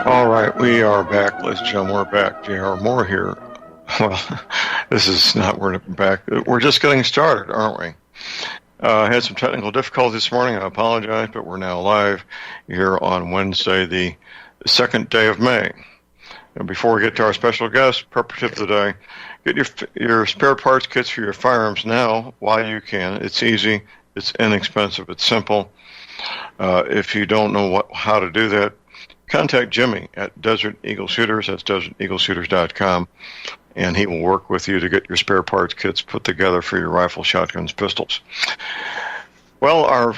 All right, we are back, ladies and gentlemen. We're back. J.R. Moore here. Well, this is not, we're back. We're just getting started, aren't we? Had some technical difficulties this morning. I apologize, but we're now live here on Wednesday, the 2nd day of May. And before we get to our special guest, prep tip of the day, get your spare parts kits for your firearms now while you can. It's easy, it's inexpensive, it's simple. If you don't know how to do that, contact Jimmy at Desert Eagle Shooters. That's deserteagleshooters.com, and he will work with you to get your spare parts kits put together for your rifle, shotguns, pistols. Well, our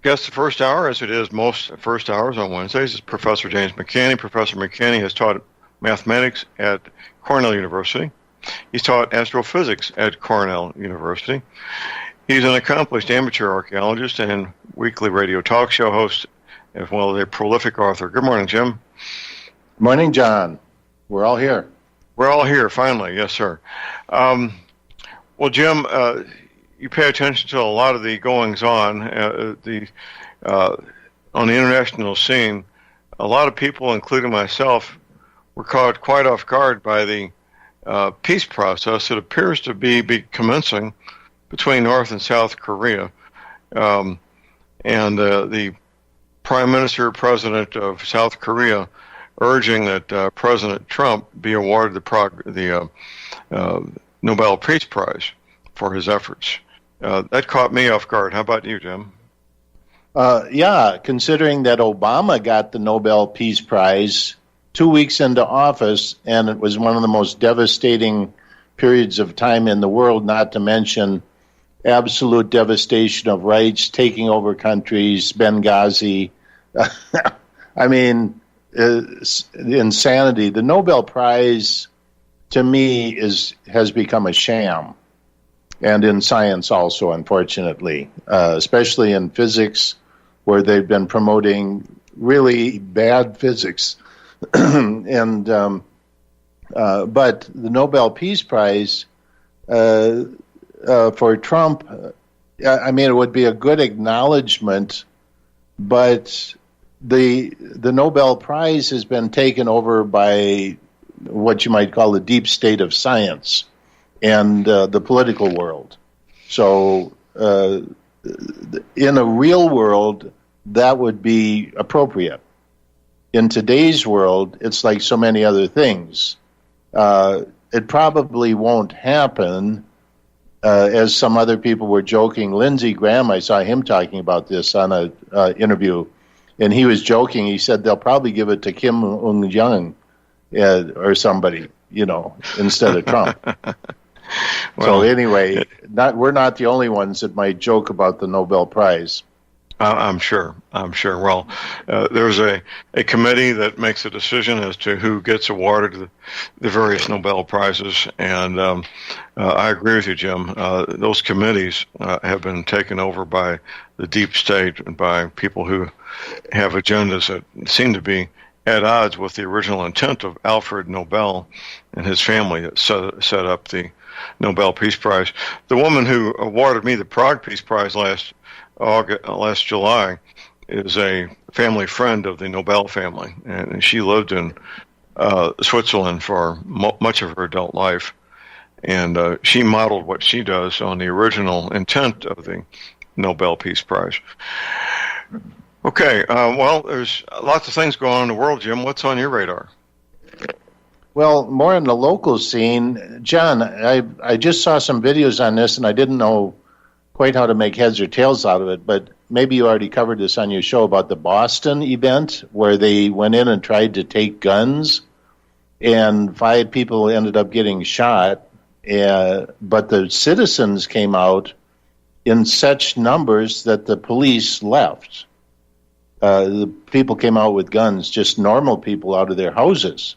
guest the first hour, as it is most first hours on Wednesdays, is Professor James McCanney. Professor McCanney has taught mathematics at Cornell University. He's taught astrophysics at Cornell University. He's an accomplished amateur archaeologist and weekly radio talk show host, as well as a prolific author. Good morning, Jim. Good morning, John. We're all here. We're all here, finally. Yes, sir. Well, Jim, you pay attention to a lot of the goings-on on the international scene. A lot of people, including myself, were caught quite off guard by the peace process that appears to be commencing between North and South Korea. And the Prime Minister, President of South Korea, urging that President Trump be awarded the Nobel Peace Prize for his efforts. That caught me off guard. How about you, Jim? Yeah, considering that Obama got the Nobel Peace Prize 2 weeks into office, and it was one of the most devastating periods of time in the world, not to mention absolute devastation of rights, taking over countries, Benghazi. I mean, insanity. The Nobel Prize, to me, has become a sham, and in science also, unfortunately, especially in physics, where they've been promoting really bad physics. And but the Nobel Peace Prize for Trump, I mean, it would be a good acknowledgement, but the Nobel Prize has been taken over by what you might call the deep state of science and the political world. So in a real world, that would be appropriate. In today's world, it's like so many other things. It probably won't happen. As some other people were joking, Lindsey Graham, I saw him talking about this on an interview, and he was joking. He said they'll probably give it to Kim Jong-un or somebody, instead of Trump. Well, so anyway, we're not the only ones that might joke about the Nobel Prize. I'm sure. Well, there's a committee that makes a decision as to who gets awarded the various Nobel Prizes, and I agree with you, Jim. Those committees have been taken over by the deep state and by people who have agendas that seem to be at odds with the original intent of Alfred Nobel and his family that set up the Nobel Peace Prize. The woman who awarded me the Prague Peace Prize last July is a family friend of the Nobel family, and she lived in Switzerland for much of her adult life, and she modeled what she does on the original intent of the Nobel Peace Prize. Okay, well, there's lots of things going on in the world, Jim. What's on your radar? Well, more in the local scene, John, I just saw some videos on this, and I didn't know quite how to make heads or tails out of it, but maybe you already covered this on your show about the Boston event where they went in and tried to take guns, and 5 people ended up getting shot, but the citizens came out in such numbers that the police left. The people came out with guns, just normal people out of their houses.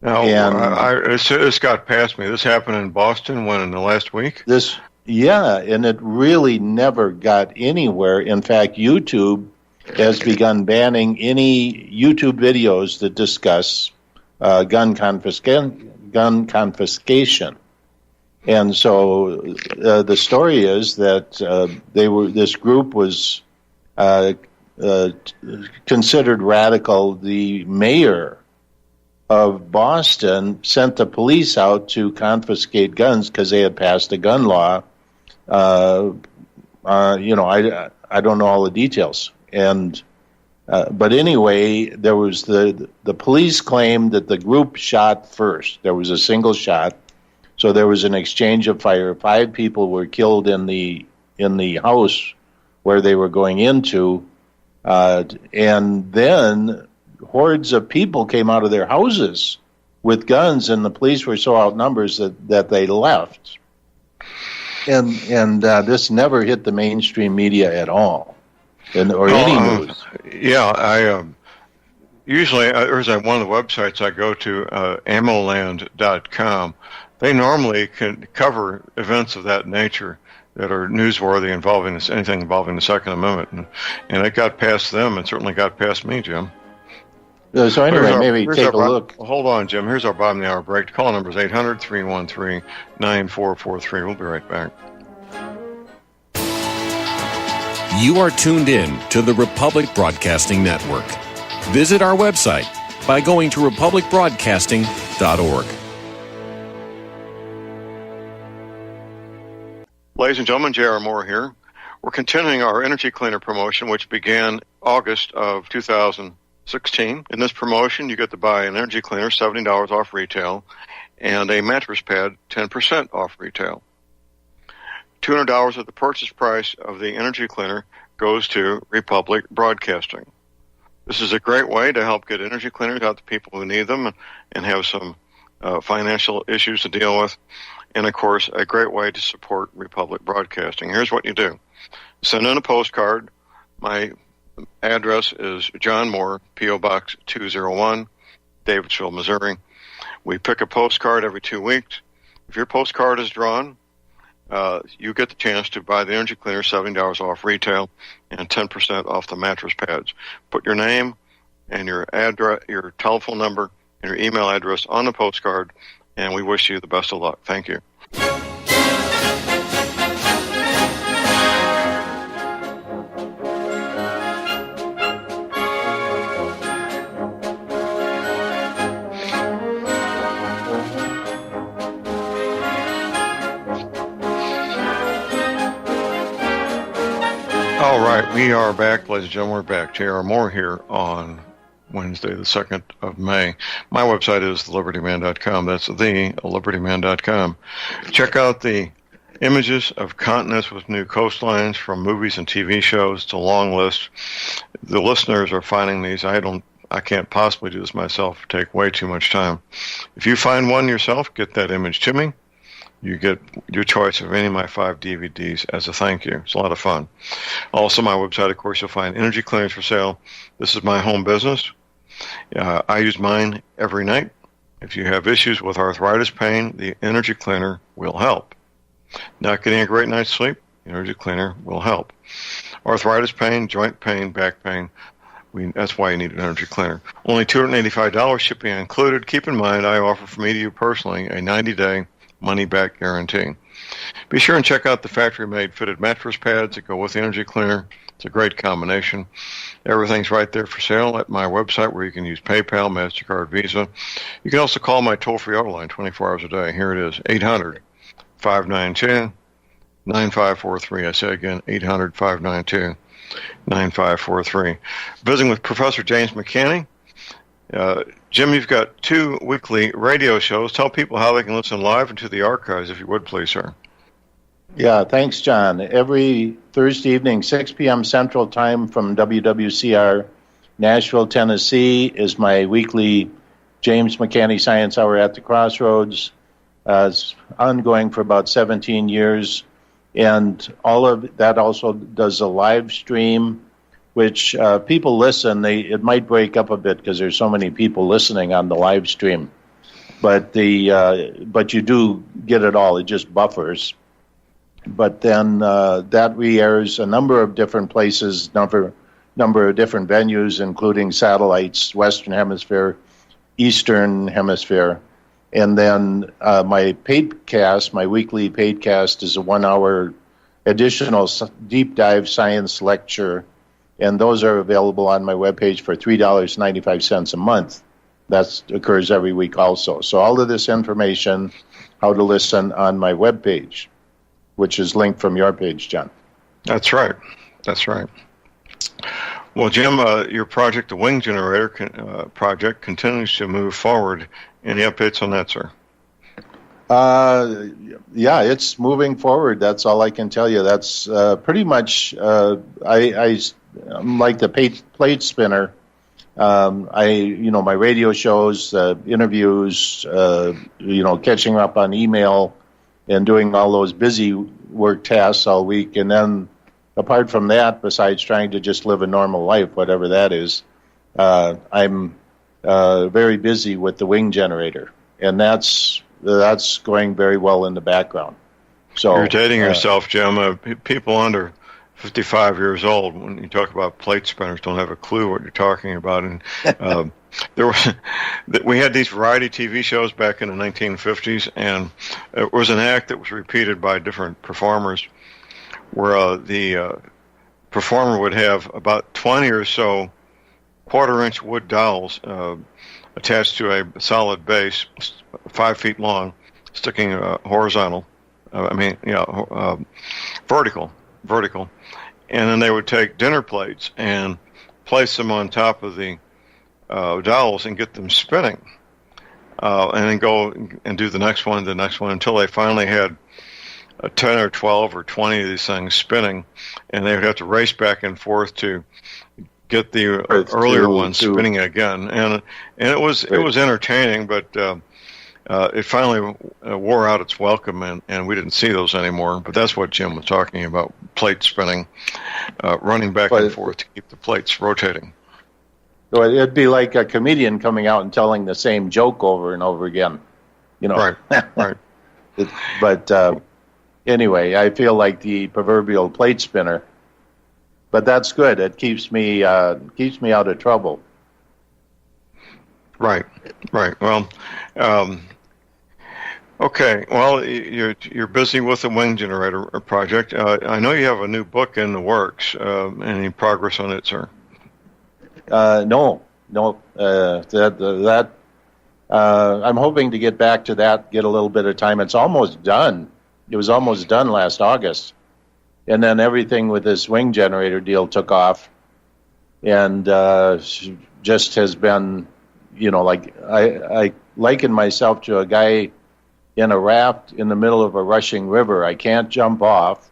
Now, this got past me. This happened in Boston in the last week? Yeah, and it really never got anywhere. In fact, YouTube has begun banning any YouTube videos that discuss gun confiscation. And so the story is that this group was considered radical, the mayor of Boston sent the police out to confiscate guns because they had passed a gun law. I don't know all the details, but anyway, there was the police claimed that the group shot first. There was a single shot, so there was an exchange of fire. 5 people were killed in the house where they were going into, and then hordes of people came out of their houses with guns, and the police were so outnumbered that they left. And this never hit the mainstream media at all, or any news. Yeah, I usually there's one of the websites I go to, ammoland.com. They normally can cover events of that nature that are newsworthy involving anything involving the Second Amendment, and it got past them and certainly got past me, Jim. So anyway, maybe take a look. Hold on, Jim. Here's our bottom of the hour break. The call number is 800-313-9443. We'll be right back. You are tuned in to the Republic Broadcasting Network. Visit our website by going to republicbroadcasting.org. Ladies and gentlemen, J.R. Moore here. We're continuing our Energy Cleaner promotion, which began August of 2016. In this promotion, you get to buy an energy cleaner, $70 off retail, and a mattress pad, 10% off retail. $200 of the purchase price of the energy cleaner goes to Republic Broadcasting. This is a great way to help get energy cleaners out to people who need them and have some financial issues to deal with. And, of course, a great way to support Republic Broadcasting. Here's what you do. Send in a postcard. My address is John Moore, P.O. Box 201, Davidsville, Missouri. We pick a postcard every 2 weeks. If your postcard is drawn, you get the chance to buy the energy cleaner, $70 off retail, and 10% off the mattress pads. Put your name and your address, your telephone number, and your email address on the postcard, and we wish you the best of luck. Thank you. All right, we are back, ladies and gentlemen. We're back. J.R. Moore here on Wednesday, the 2nd of May. My website is thelibertyman.com. That's thelibertyman.com. Check out the images of continents with new coastlines from movies and TV shows. It's a long list. The listeners are finding these. I can't possibly do this myself. It'd take way too much time. If you find one yourself, get that image to me. You get your choice of any of my 5 DVDs as a thank you. It's a lot of fun. Also, my website, of course, you'll find energy cleaners for sale. This is my home business. I use mine every night. If you have issues with arthritis pain, the energy cleaner will help. Not getting a great night's sleep, the energy cleaner will help. Arthritis pain, joint pain, back pain, that's why you need an energy cleaner. Only $285 shipping included. Keep in mind, I offer from me to you personally a 90-day money-back guarantee. Be sure and check out the factory-made fitted mattress pads that go with the energy cleaner. It's a great combination. Everything's right there for sale at my website where you can use PayPal, MasterCard, Visa. You can also call my toll-free auto line 24 hours a day. Here it is, 800-592-9543. I say again, 800-592-9543. Visiting with Professor James McCanney. Jim, you've got 2 weekly radio shows. Tell people how they can listen live and to the archives, if you would, please, sir. Yeah, thanks, John. Every Thursday evening, 6 p.m. Central Time from WWCR, Nashville, Tennessee, is my weekly James McCanney Science Hour at the Crossroads. It's ongoing for about 17 years, and all of that also does a live stream, which people listen. It might break up a bit because there's so many people listening on the live stream, but you do get it all. It just buffers. But then that re-airs a number of different places, number of different venues, including satellites, Western Hemisphere, Eastern Hemisphere. And then my weekly paidcast is a 1-hour additional deep dive science lecture. and those are available on my webpage for $3.95 a month. That occurs every week also. So all of this information, how to listen, on my webpage, which is linked from your page, John. That's right. That's right. Well, Jim, your project, the Wing Generator project, continues to move forward. Any updates on that, sir? Yeah, it's moving forward. That's all I can tell you. That's pretty much. I'm like the plate spinner. My radio shows, interviews, catching up on email, and doing all those busy work tasks all week, and then. Apart from that, besides trying to just live a normal life, whatever that is, I'm very busy with the Wing Generator, and that's going very well in the background. So you're dating yourself, Jim. People under 55 years old, when you talk about plate spinners, don't have a clue what you're talking about. And we had these variety TV shows back in the 1950s, and it was an act that was repeated by different performers, where the performer would have about 20 or so quarter-inch wood dowels attached to a solid base, 5 feet long, sticking horizontal. Vertical. And then they would take dinner plates and place them on top of the dowels and get them spinning, and then go and do the next one, until they finally had 10 or 12 or 20 of these things spinning, and they would have to race back and forth to get the earlier ones spinning again. And it was entertaining, but it finally wore out its welcome, and we didn't see those anymore. But that's what Jim was talking about: plate spinning, running back and forth to keep the plates rotating. So it'd be like a comedian coming out and telling the same joke over and over again, Right. But anyway, I feel like the proverbial plate spinner, but that's good. It keeps me out of trouble. Right. Well, okay. Well, you're busy with the Wing Generator project. I know you have a new book in the works. Any progress on it, sir? No. I'm hoping to get back to that. Get a little bit of time. It's almost done. It was almost done last August, and then everything with this Wing Generator deal took off, and just has been, like I liken myself to a guy in a raft in the middle of a rushing river. I can't jump off,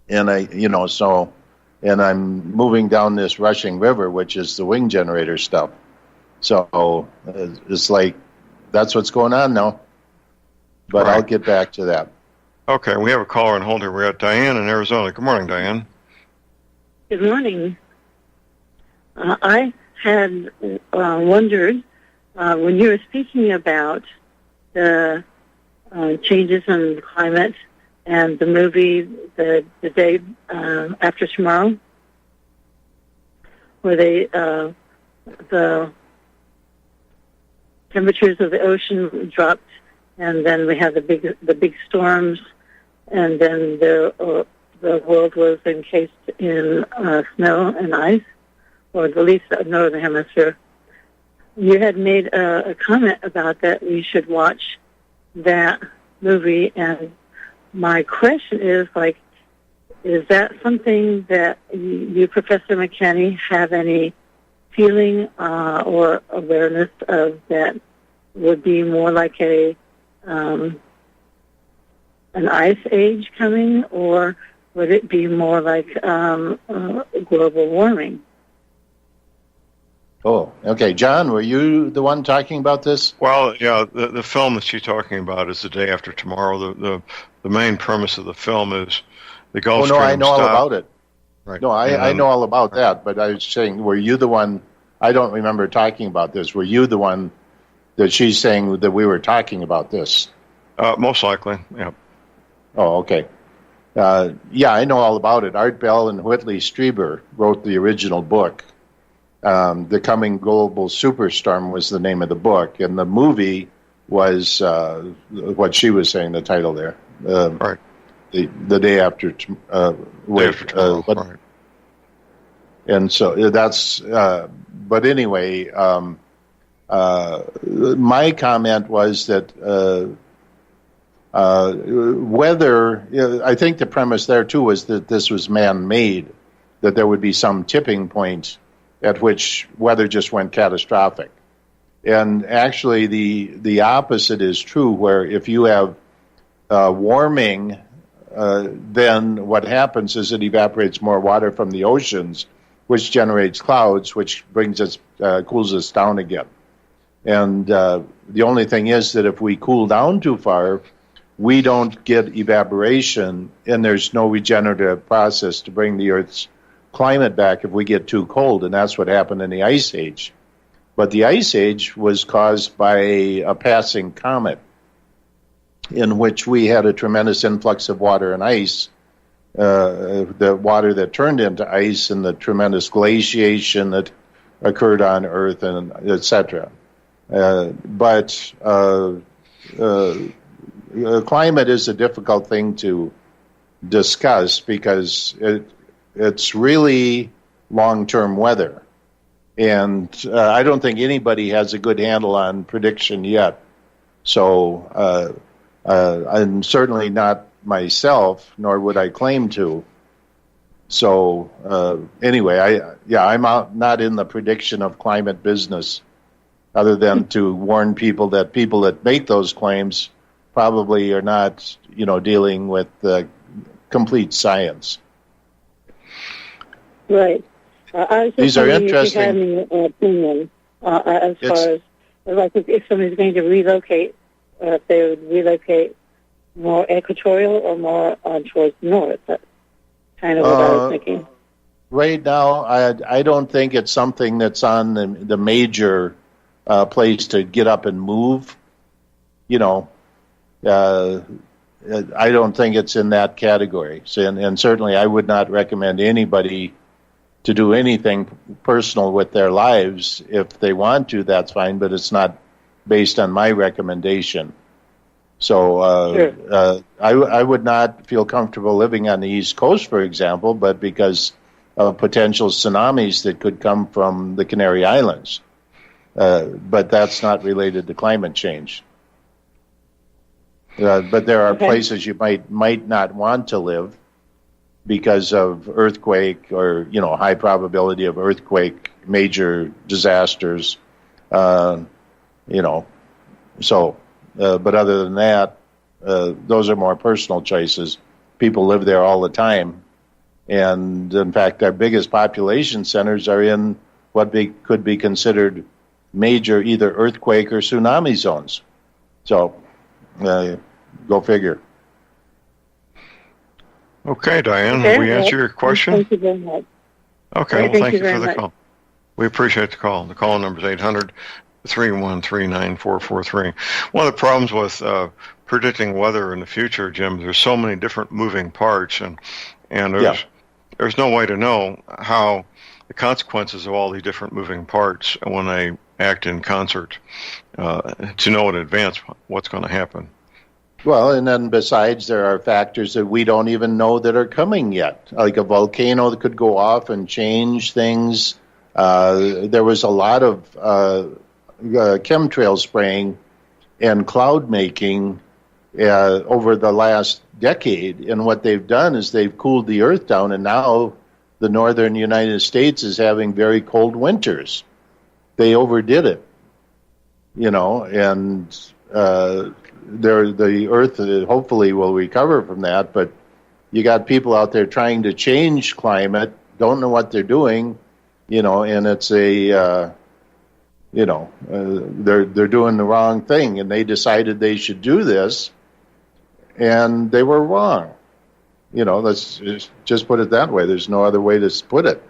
and and I'm moving down this rushing river, which is the Wing Generator stuff. So it's like that's what's going on now. But right. I'll get back to that. Okay, we have a caller on hold here. We got Diane in Arizona. Good morning, Diane. Good morning. I had wondered, when you were speaking about the changes in the climate and the movie, the Day After Tomorrow, where the temperatures of the ocean dropped, and then we had the big storms, and then the world was encased in snow and ice, or at least the northern hemisphere. You had made a comment about that we should watch that movie, and my question is, is that something that you, Professor McKenney, have any feeling or awareness of that would be more like an ice age coming, or would it be more like global warming? Oh, okay. John, were you the one talking about this? Well, yeah, the film that she's talking about is The Day After Tomorrow. The main premise of the film is the Gulf Stream. Oh, no, I know all about it. Right. No, I know all about that, but I was saying, were you the one? I don't remember talking about this. Were you the one that she's saying that we were talking about this? Most likely, yeah. Oh, okay. Yeah, I know all about it. Art Bell and Whitley Strieber wrote the original book. The Coming Global Superstorm was the name of the book, and the movie was what she was saying, the title there. Right. The Day After Tomorrow. Day After Tomorrow, right. And so that's. But anyway, my comment was that weather. I think the premise there too was that this was man-made, that there would be some tipping point at which weather just went catastrophic. And actually, the opposite is true, where if you have warming, then what happens is it evaporates more water from the oceans, which generates clouds, which brings us, cools us down again. And the only thing is that if we cool down too far, we don't get evaporation, and there's no regenerative process to bring the Earth's climate back if we get too cold, and that's what happened in the Ice Age. But the Ice Age was caused by a passing comet, in which we had a tremendous influx of water and ice, the water that turned into ice, and the tremendous glaciation that occurred on Earth, and etc. But climate is a difficult thing to discuss because it's really long-term weather. And I don't think anybody has a good handle on prediction yet. So I'm certainly not myself, nor would I claim to. So anyway, I'm not in the prediction of climate business, other than to warn people that make those claims probably are not, dealing with complete science. Right. I was just These are wondering interesting. If you had any opinion as far as, like, if somebody's going to relocate, if they would relocate more equatorial or more towards north. That's kind of what I was thinking. Right now, I don't think it's something that's on the major place to get up and move. I don't think it's in that category. So, and certainly I would not recommend anybody to do anything personal with their lives. If they want to, that's fine, but it's not based on my recommendation. So Sure. I would not feel comfortable living on the East Coast, for example, but because of potential tsunamis that could come from the Canary Islands. But that's not related to climate change. But there are places you might not want to live because of earthquake or, high probability of earthquake, major disasters, So, but other than that, those are more personal choices. People live there all the time. And in fact, our biggest population centers are in what could be considered major either earthquake or tsunami zones. So, go figure. Okay, Diane, Okay, we answer your question? Thank you very much. Okay, well, Thank thank you you very for the much. call. We appreciate the call. The call number is 800-313-9443. One of the problems with predicting weather in the future, Jim, there's so many different moving parts, and there's no way to know how the consequences of all these different moving parts when they act in concert to know in advance what's going to happen. Well, and then besides, there are factors that we don't even know that are coming yet, like a volcano that could go off and change things. There was a lot of chemtrail spraying and cloud making over the last decade, and what they've done is they've cooled the Earth down, and now the northern United States is having very cold winters. They overdid it, and the Earth hopefully will recover from that, but you got people out there trying to change climate, don't know what they're doing, and it's they're doing the wrong thing, and they decided they should do this, and they were wrong. Let's just put it that way. There's no other way to put it.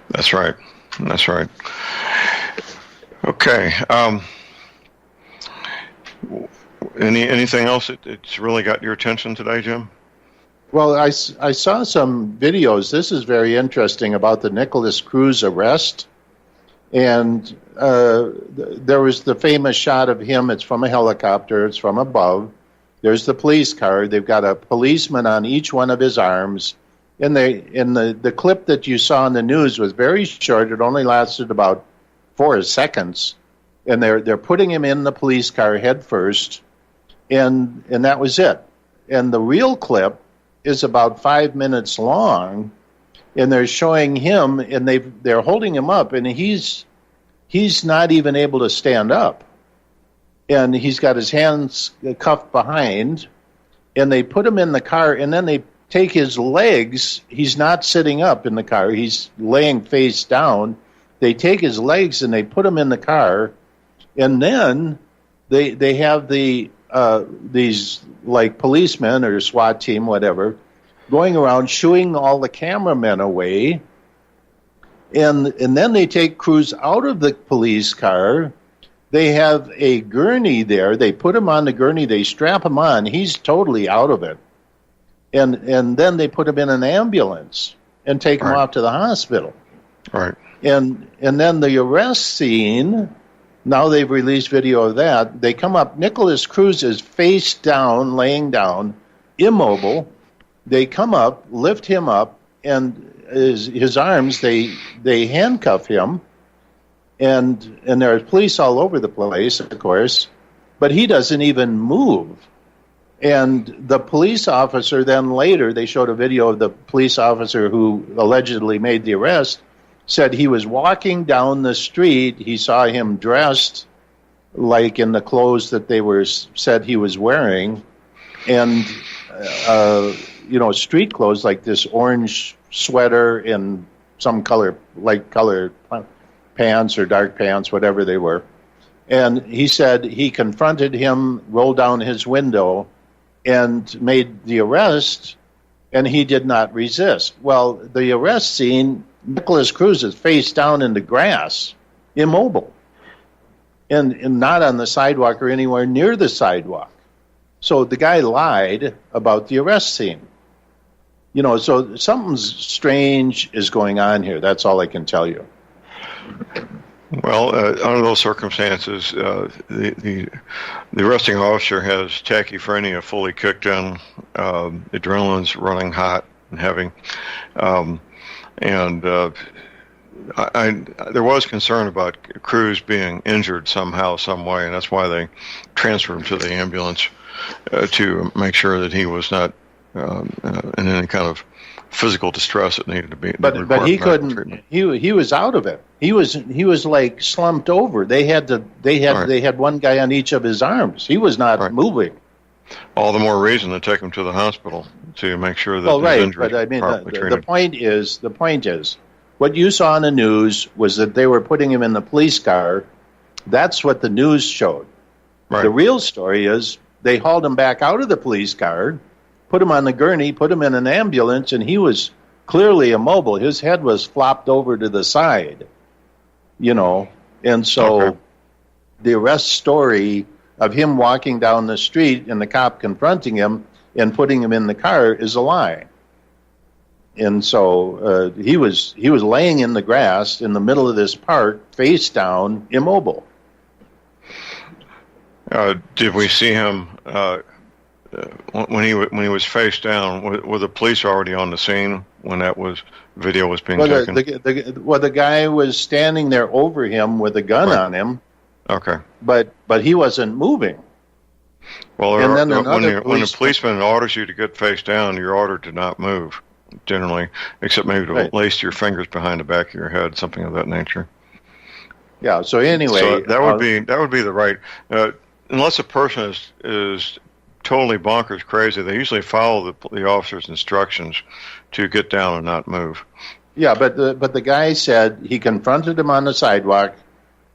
That's right. Okay. Anything else that's really got your attention today, Jim? Well, I saw some videos. This is very interesting about the Nicholas Cruz arrest. And there was the famous shot of him. It's from a helicopter. It's from above. There's the police car. They've got a policeman on each one of his arms. in the clip that you saw in the news was very short. It only lasted about 4 seconds, and they're putting him in the police car head first, and that was it. And the real clip is about 5 minutes long, and they're showing him, and they're holding him up, and he's not even able to stand up, and he's got his hands cuffed behind, and they put him in the car, and then they take his legs. He's not sitting up in the car. He's laying face down. They take his legs and they put him in the car, and then they have these like policemen or SWAT team, whatever, going around shooing all the cameramen away, and then they take Cruz out of the police car. They have a gurney there. They put him on the gurney. They strap him on. He's totally out of it. And then they put him in an ambulance and take him off to the hospital. Right. And then the arrest scene, now they've released video of that. They come up, Nicholas Cruz is face down, laying down, immobile. They come up, lift him up, and his arms, they handcuff him. And there's police all over the place, of course, but he doesn't even move. And the police officer then later, they showed a video of the police officer who allegedly made the arrest, said he was walking down the street. He saw him dressed like in the clothes that they said he was wearing, and street clothes like this orange sweater and some light color pants or dark pants, whatever they were. And he said he confronted him, rolled down his window, and made the arrest, and he did not resist. Well, the arrest scene, Nicholas Cruz is face down in the grass, immobile, and not on the sidewalk or anywhere near the sidewalk. So the guy lied about the arrest scene. So something's strange is going on here. That's all I can tell you. Well, under those circumstances, the arresting officer has tachyphrenia fully kicked in, adrenaline's running hot and heavy, and there was concern about Cruz being injured somehow, some way, and that's why they transferred him to the ambulance to make sure that he was not in any kind of physical distress that needed to be. But he couldn't. He was out of it. He was like slumped over. They had one guy on each of his arms. He was not moving. All the more reason to take him to the hospital to make sure that his injuries but I mean, properly treated. the point is, what you saw in the news was that they were putting him in the police car. That's what the news showed. Right. The real story is they hauled him back out of the police car, put him on the gurney, put him in an ambulance, and he was clearly immobile. His head was flopped over to the side, and so the arrest story of him walking down the street and the cop confronting him and putting him in the car is a lie. And so he was laying in the grass in the middle of this park, face down, immobile. Did we see him when he was face down? Were the police already on the scene when video was being taken? The guy was standing there over him with a gun on him. Okay. But he wasn't moving. Well, when a policeman orders you to get face down, you're ordered to not move, generally, except maybe to lace your fingers behind the back of your head, something of that nature. Yeah. So anyway, so that would be the right. Unless a person is totally bonkers crazy, they usually follow the officer's instructions to get down and not move. Yeah, but the guy said he confronted him on the sidewalk.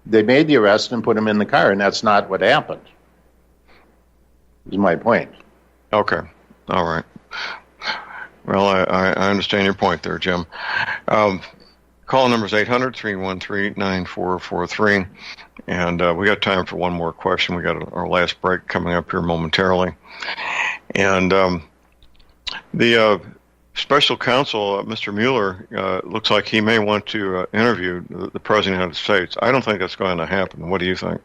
They made the arrest and put him in the car, and that's not what happened. Is my point. Okay. All right. Well, I understand your point there, Jim. Call number is 800-313-9443, and we got time for one more question. We got our last break coming up here momentarily. And the special counsel, Mr. Mueller, looks like he may want to interview the President of the United States. I don't think that's going to happen. What do you think?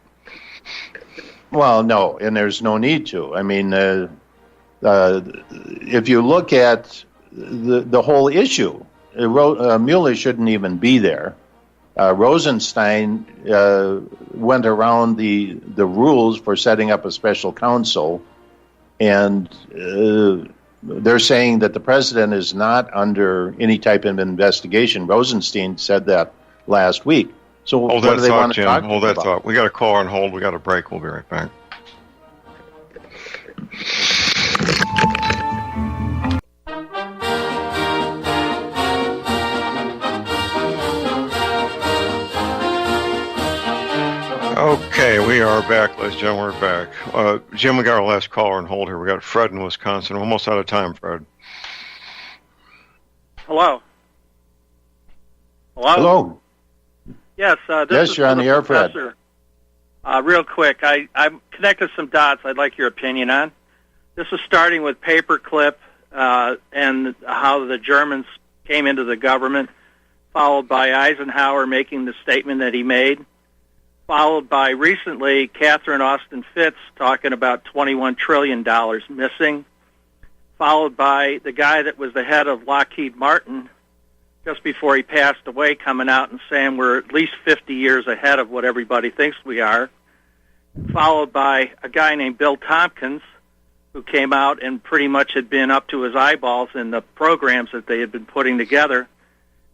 Well, no, and there's no need to. I mean, if you look at the whole issue. Mueller shouldn't even be there. Rosenstein went around the rules for setting up a special counsel, and they're saying that the president is not under any type of investigation. Rosenstein said that last week. So hold what that do they thought, want to Jim. talk Hold that about? thought. We got a caller on hold. We got a break. We'll be right back. Okay, we are back, ladies and gentlemen. We're back. Jim, we got our last caller on hold here. We got Fred in Wisconsin. We're almost out of time, Fred. Hello. Hello. Hello. Yes. This Yes, is you're on the air, Fred. professor. Real quick, I'm connected some dots. I'd like your opinion on. This is starting with paperclip and how the Germans came into the government, followed by Eisenhower making the statement that he made, followed by recently Catherine Austin Fitts talking about $21 trillion missing, followed by the guy that was the head of Lockheed Martin just before he passed away coming out and saying we're at least 50 years ahead of what everybody thinks we are, followed by a guy named Bill Tompkins who came out and pretty much had been up to his eyeballs in the programs that they had been putting together,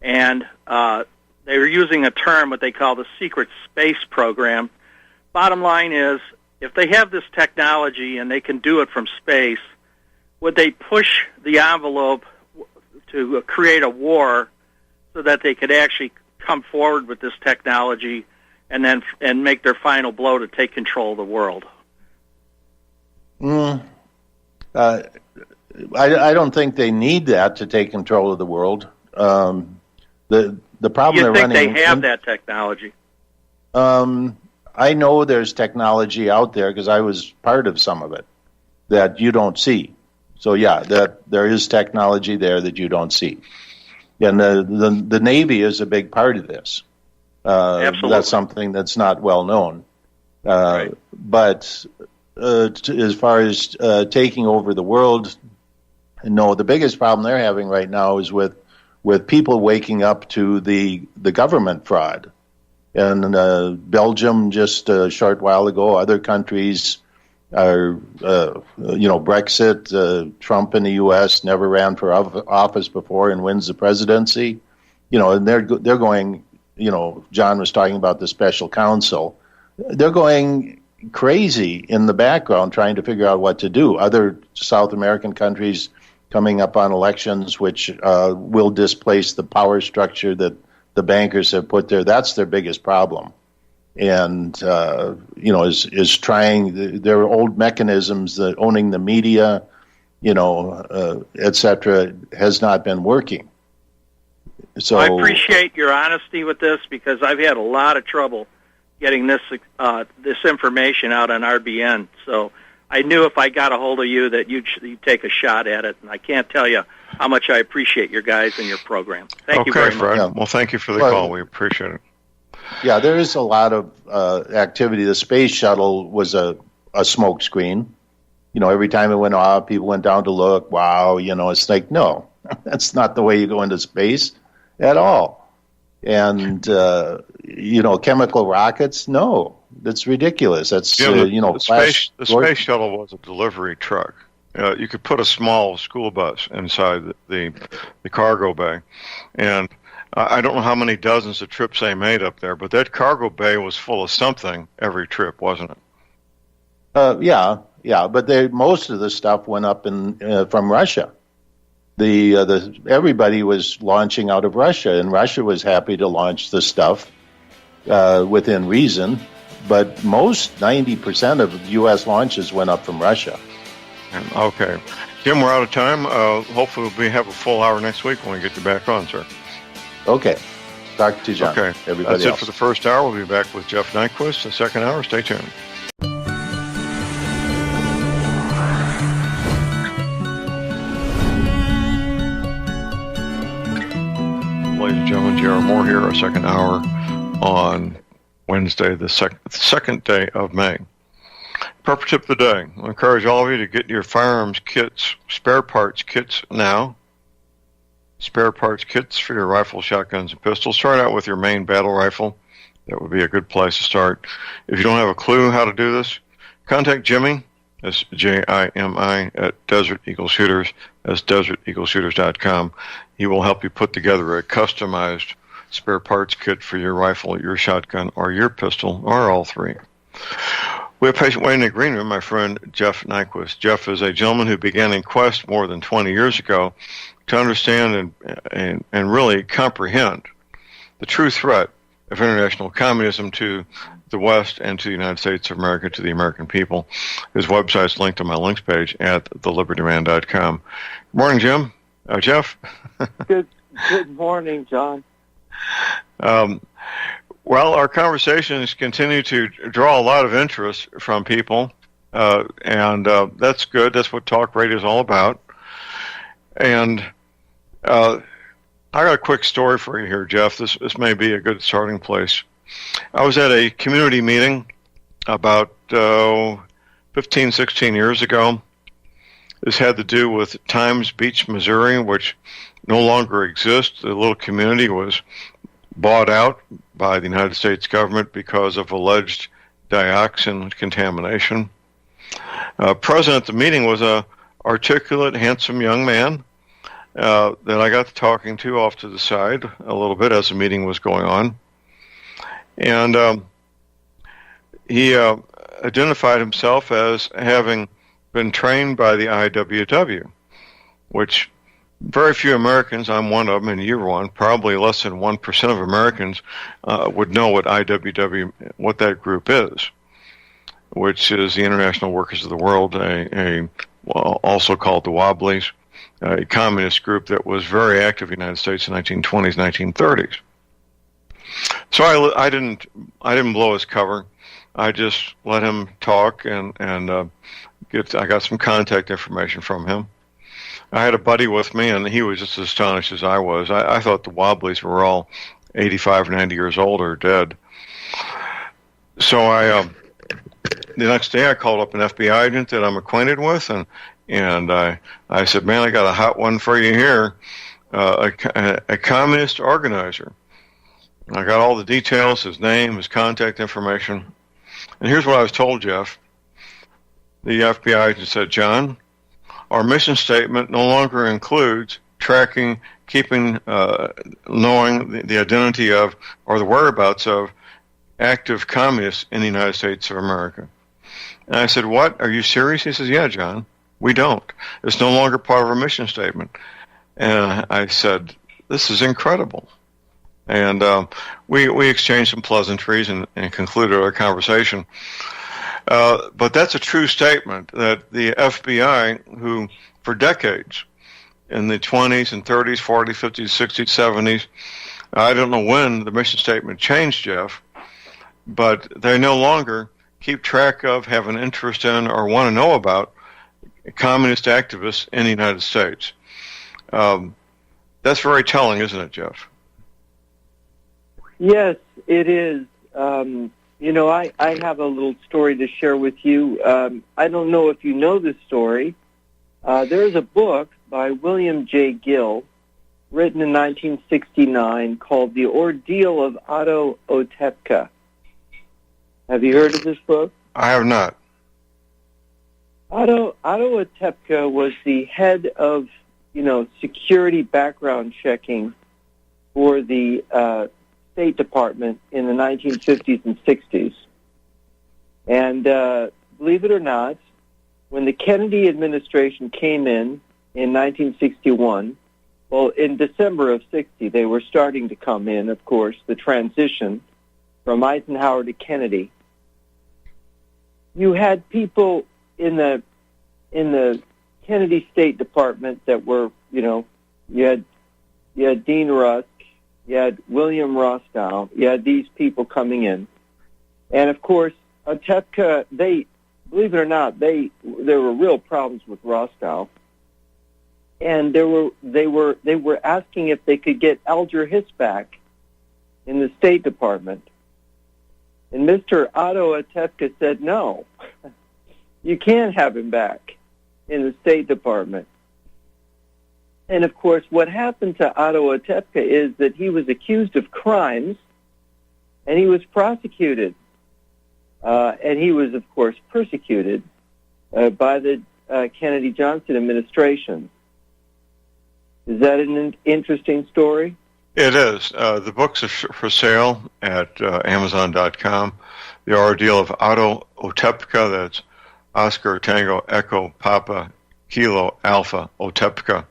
and they were using a term, what they call the secret space program. Bottom line is, if they have this technology and they can do it from space, would they push the envelope to create a war so that they could actually come forward with this technology and make their final blow to take control of the world? I don't think they need that to take control of the world. The problem You they're think running. they have that technology? I know there's technology out there because I was part of some of it that you don't see. So yeah, that there is technology there that you don't see, and the Navy is a big part of this. Absolutely. That's something that's not well known. Right. But as far as taking over the world, no. The biggest problem they're having right now is with people waking up to the government fraud. And Belgium just a short while ago, other countries are, Brexit, Trump in the U.S. never ran for office before and wins the presidency. And they're going, John was talking about the special counsel. They're going crazy in the background trying to figure out what to do. Other South American countries coming up on elections which will displace the power structure that the bankers have put there. That's their biggest problem. And, is trying their old mechanisms, that owning the media, et cetera, has not been working. So I appreciate your honesty with this because I've had a lot of trouble getting this information out on RBN. So I knew if I got a hold of you that you'd take a shot at it, and I can't tell you how much I appreciate your guys and your program. Thank you very much. Fred. Well, thank you for the call. We appreciate it. Yeah, there is a lot of activity. The space shuttle was a smoke screen. Every time it went off, people went down to look. Wow, it's like, no, that's not the way you go into space at all. And, chemical rockets, no, that's ridiculous. That's, the space shuttle was a delivery truck. You could put a small school bus inside the cargo bay. And I don't know how many dozens of trips they made up there, but that cargo bay was full of something every trip, wasn't it? Yeah, but most of the stuff went up from Russia. Everybody was launching out of Russia, and Russia was happy to launch the stuff within reason. But 90% of U.S. launches went up from Russia. Okay, Jim, we're out of time. Hopefully, we'll have a full hour next week when we get you back on, sir. Okay. Talk to you, John. Okay. Everybody That's else. it for the first hour. We'll be back with Jeff Nyquist the second hour. Stay tuned. Ladies and gentlemen, J.R. Moore here, our second hour on Wednesday, the second day of May. Purple tip of the day. I encourage all of you to get your firearms kits, spare parts kits now. spare parts kits for your rifle, shotguns, and pistols. Start out with your main battle rifle. That would be a good place to start. If you don't have a clue how to do this, contact Jimmy, that's Jimi, at Desert Eagle Shooters, that's deserteagleshooters.com. He will help you put together a customized spare parts kit for your rifle, your shotgun, or your pistol, or all three. We have a patient waiting in the green room, my friend Jeff Nyquist. Jeff is a gentleman who began in Quest more than 20 years ago to understand and really comprehend the true threat of international communism to the West and to the United States of America, to the American people. His website's linked on my links page at thelibertyman.com. Good morning, Jim. Jeff? Good morning, John. Well, our conversations continue to draw a lot of interest from people, and that's good. That's what talk radio is all about. And I got a quick story for you here, Jeff. This may be a good starting place. I was at a community meeting about 15, 16 years ago. This had to do with Times Beach, Missouri, which no longer exists. The little community was bought out by the United States government because of alleged dioxin contamination. Present at the meeting was a articulate, handsome young man that I got to talking to off to the side a little bit as the meeting was going on. And he identified himself as having been trained by the IWW, which very few Americans, I'm one of them and you're one, probably less than 1% of Americans would know what IWW, what that group is, which is the International Workers of the World, also called the Wobblies, a communist group that was very active in the United States in the 1920s, 1930s. So I didn't blow his cover. I just let him talk and I got some contact information from him. I had a buddy with me, and he was just as astonished as I was. I thought the Wobblies were all 85, 90 years old or dead. So the next day I called up an FBI agent that I'm acquainted with, and I said, man, I got a hot one for you here, a communist organizer. I got all the details, his name, his contact information. And here's what I was told, Jeff. The FBI agent said, John, our mission statement no longer includes tracking, keeping, knowing the identity of or the whereabouts of active communists in the United States of America. And I said, what? Are you serious? He says, yeah, John, we don't. It's no longer part of our mission statement. And I said, this is incredible. And we exchanged some pleasantries and concluded our conversation. But that's a true statement that the FBI, who for decades, in the 20s and 30s, 40s, 50s, 60s, 70s, I don't know when the mission statement changed, Jeff, but they no longer keep track of, have an interest in, or want to know about communist activists in the United States. That's very telling, isn't it, Jeff? Yes, it is. I have a little story to share with you. I don't know if you know this story. There's a book by William J. Gill, written in 1969, called The Ordeal of Otto Otepka. Have you heard of this book? I have not. Otto Otepka was the head of, security background checking for the State Department in the 1950s and 60s. And believe it or not, when the Kennedy administration came in 1961, well, in December of 60, they were starting to come in, of course, the transition from Eisenhower to Kennedy. You had people in the Kennedy State Department that were, you had Dean Rusk, you had William Rostow, you had these people coming in. And of course, Otepka, believe it or not, there were real problems with Rostow. And they were asking if they could get Alger Hiss back in the State Department. And Mr. Otto Otepka said, no, you can't have him back in the State Department. And, of course, what happened to Otto Otepka is that he was accused of crimes, and he was prosecuted. And he was, of course, persecuted by the Kennedy-Johnson administration. Is that an interesting story? It is. The book's for sale at Amazon.com. The Ordeal of Otto Otepka, that's Oscar Tango Echo Papa Kilo Alpha Otepka.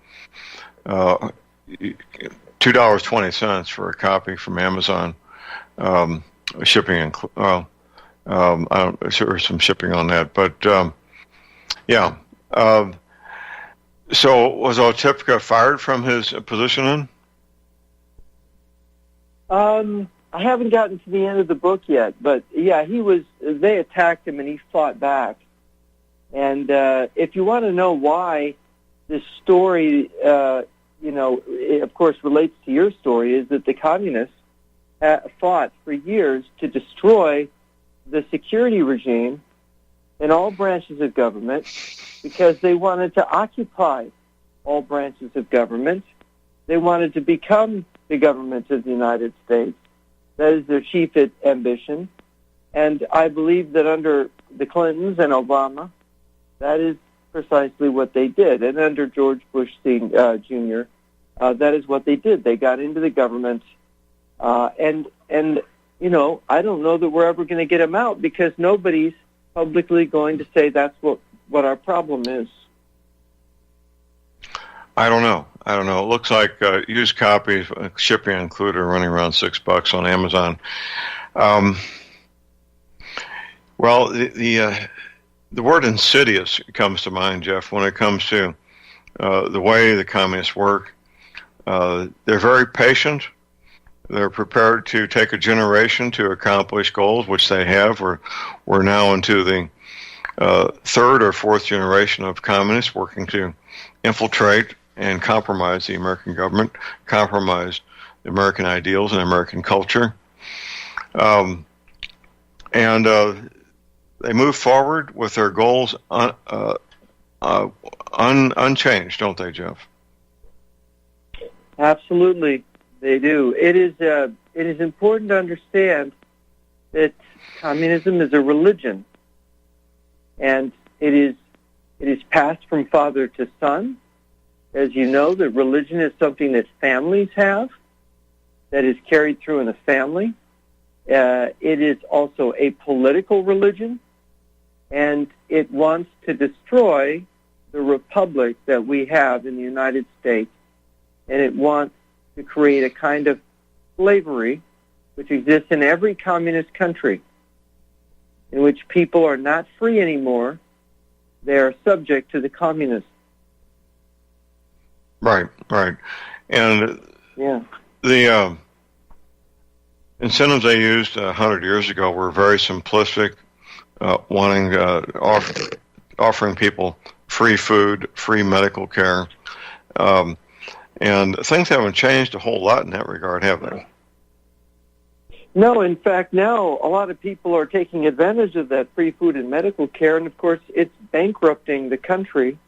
$2.20 for a copy from Amazon. Shipping I don't sure some shipping on that, but yeah. So was Otepka fired from his position then? I haven't gotten to the end of the book yet, but yeah, they attacked him and he fought back. And if you want to know why this story, it of course relates to your story, is that the communists fought for years to destroy the security regime in all branches of government because they wanted to occupy all branches of government. They wanted to become the government of the United States. That is their chief ambition. And I believe that under the Clintons and Obama, that is precisely what they did. And under George Bush Jr., that is what they did. They got into the government, and I don't know that we're ever going to get them out because nobody's publicly going to say that's what our problem is. I don't know. It looks like used copies, shipping included, are running around $6 on Amazon. Well, the word insidious comes to mind, Jeff, when it comes to the way the communists work. They're very patient. They're prepared to take a generation to accomplish goals, which they have. We're now into the third or fourth generation of communists working to infiltrate and compromise the American government, compromise the American ideals and American culture. And they move forward with their goals unchanged, don't they, Jeff? Absolutely, they do. It is important to understand that communism is a religion, and it is passed from father to son. As you know, that religion is something that families have, that is carried through in a family. It is also a political religion, and it wants to destroy the republic that we have in the United States, and it wants to create a kind of slavery which exists in every communist country, in which people are not free anymore. They are subject to the communists. Right. And yeah, the incentives they used 100 years ago were very simplistic, offering people free food, free medical care, and things haven't changed a whole lot in that regard, have they? No, in fact, now a lot of people are taking advantage of that free food and medical care, and of course it's bankrupting the country.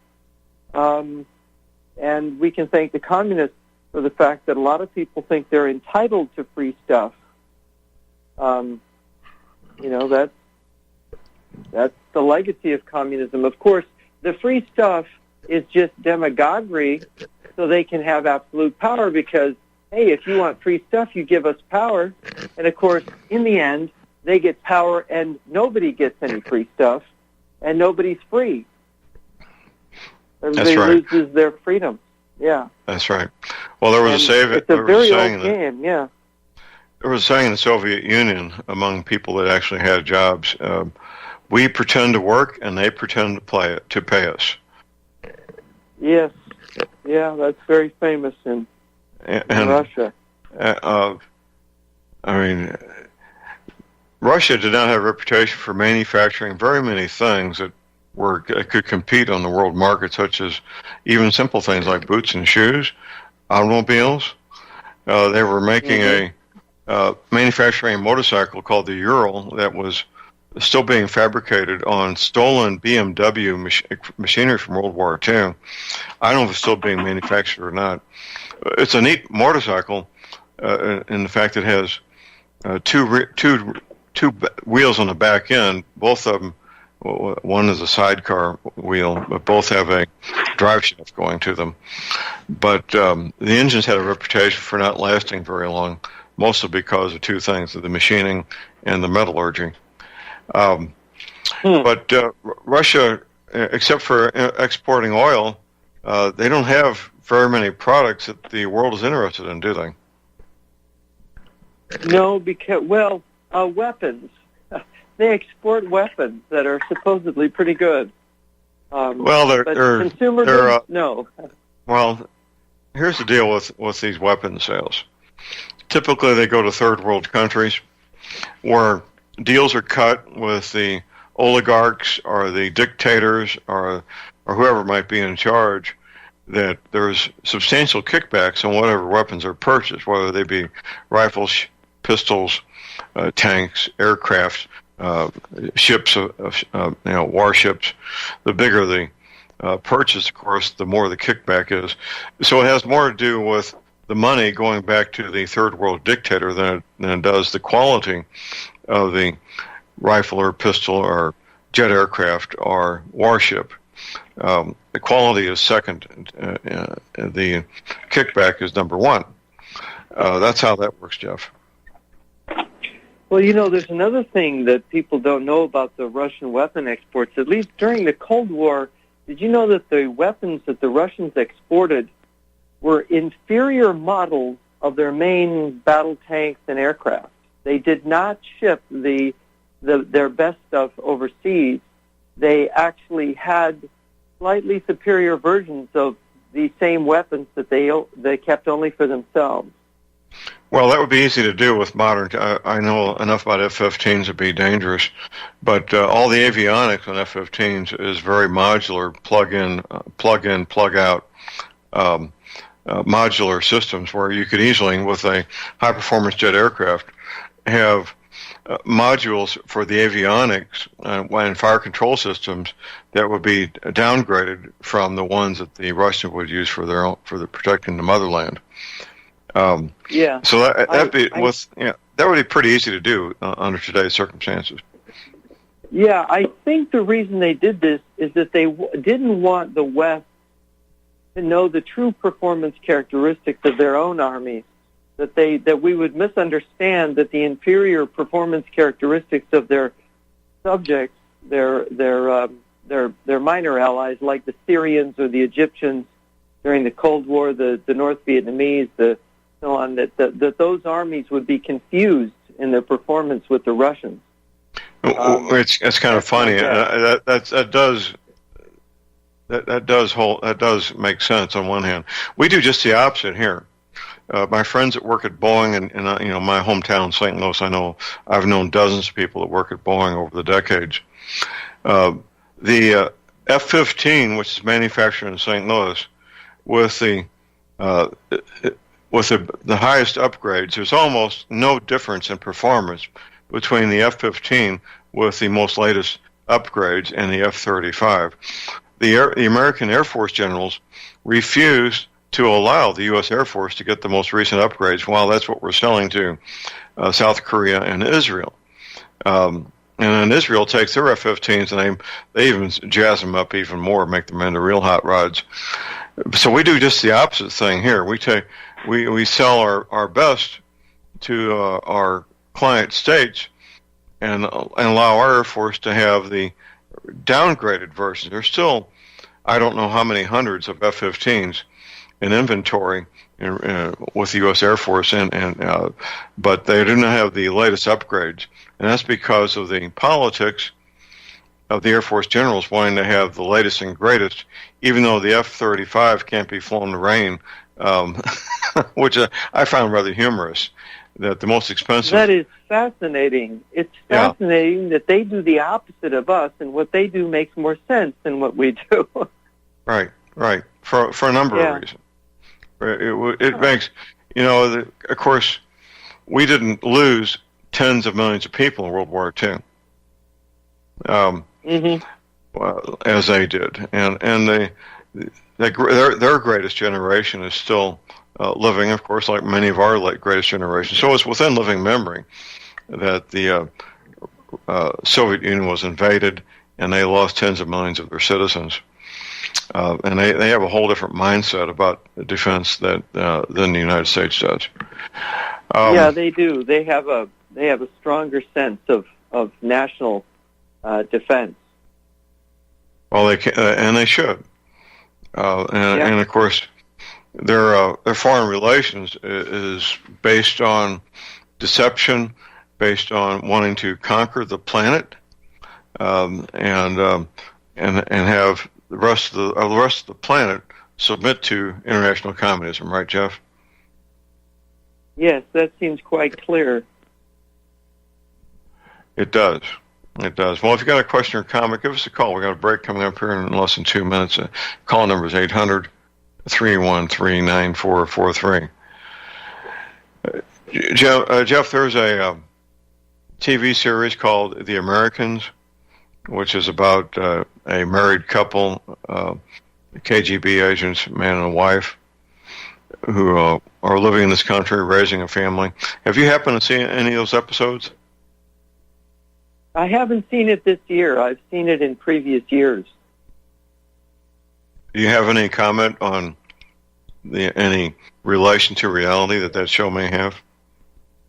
And we can thank the communists for the fact that a lot of people think they're entitled to free stuff. That's the legacy of communism. Of course, the free stuff is just demagoguery so they can have absolute power because, hey, if you want free stuff, you give us power. And, of course, in the end, they get power and nobody gets any free stuff and nobody's free. Everybody loses their freedom. Yeah. That's right. Well, there was it's a very old game, yeah. There was a saying in the Soviet Union among people that actually had jobs, we pretend to work and they pretend to pay us. Yes. Yeah, that's very famous in Russia. Russia did not have a reputation for manufacturing very many things that could compete on the world market, such as even simple things like boots and shoes, automobiles. They were making manufacturing a motorcycle called the Ural that was still being fabricated on stolen BMW machinery from World War II. I don't know if it's still being manufactured or not. It's a neat motorcycle in the fact it has two wheels on the back end. Both of them, one is a sidecar wheel, but both have a drive shaft going to them. But the engines had a reputation for not lasting very long, mostly because of two things: the machining and the metallurgy. But Russia, except for exporting oil, they don't have very many products that the world is interested in, do they? No, because, weapons. They export weapons that are supposedly pretty good. Consumer goods, no. Well, here's the deal with these weapon sales. Typically, they go to third world countries where deals are cut with the oligarchs or the dictators or whoever might be in charge, that there's substantial kickbacks on whatever weapons are purchased, whether they be rifles, pistols, tanks, aircraft, ships, warships. The bigger the purchase, of course, the more the kickback is. So it has more to do with the money going back to the third world dictator than it does the quality of the rifle or pistol or jet aircraft or warship. The quality is second. The kickback is number one. That's how that works, Jeff. Well, there's another thing that people don't know about the Russian weapon exports. At least during the Cold War, did you know that the weapons that the Russians exported were inferior models of their main battle tanks and aircraft? They did not ship their best stuff overseas. They actually had slightly superior versions of the same weapons that they kept only for themselves. Well, that would be easy to do with modern. I know enough about F-15s to be dangerous, but all the avionics on F-15s is very modular, plug in, plug out, modular systems where you could easily, with a high-performance jet aircraft, have modules for the avionics and fire control systems that would be downgraded from the ones that the Russians would use for the protecting the motherland. So that would be pretty easy to do under today's circumstances. Yeah, I think the reason they did this is that they didn't want the West to know the true performance characteristics of their own armies. That we would misunderstand that the inferior performance characteristics of their subjects, their minor allies like the Syrians or the Egyptians during the Cold War, the North Vietnamese, so on, that those armies would be confused in their performance with the Russians. It's kind of funny. That does make sense on one hand. We do just the opposite here. My friends that work at Boeing in my hometown, St. Louis, I've known dozens of people that work at Boeing over the decades. The F-15, which is manufactured in St. Louis, with the highest upgrades, there's almost no difference in performance between the F-15 with the most latest upgrades and the F-35. The American Air Force generals refused to allow the U.S. Air Force to get the most recent upgrades, while that's what we're selling to South Korea and Israel. And then Israel takes their F-15s and they even jazz them up even more, make them into real hot rods. So we do just the opposite thing here. We sell our best to our client states and allow our Air Force to have the downgraded version. There's still, I don't know how many hundreds of F-15s in inventory with the U.S. Air Force, but they do not have the latest upgrades, and that's because of the politics of the Air Force generals wanting to have the latest and greatest, even though the F-35 can't be flown in the rain, which I found rather humorous. That the most expensive. That is fascinating. It's fascinating that they do the opposite of us, and what they do makes more sense than what we do. Right. For a number of reasons. It makes, of course, we didn't lose tens of millions of people in World War II. well, as they did, and their greatest generation is still living, of course, like many of our greatest generations. So it's within living memory that the Soviet Union was invaded, and they lost tens of millions of their citizens. And they have a whole different mindset about defense than the United States does. Yeah, they do. They have a stronger sense of national defense. Well, they can, and they should. And of course, their foreign relations is based on deception, based on wanting to conquer the planet, and have the rest of the planet submit to international communism. Right, Jeff? Yes, that seems quite clear. It does. It does. Well, if you've got a question or comment, give us a call. We've got a break coming up here in less than 2 minutes. Call number is 800-313-9443. Jeff, there's a TV series called The Americans, which is about a married couple, KGB agents, man and wife, who are living in this country, raising a family. Have you happened to see any of those episodes? I haven't seen it this year. I've seen it in previous years. Do you have any comment on any relation to reality that show may have?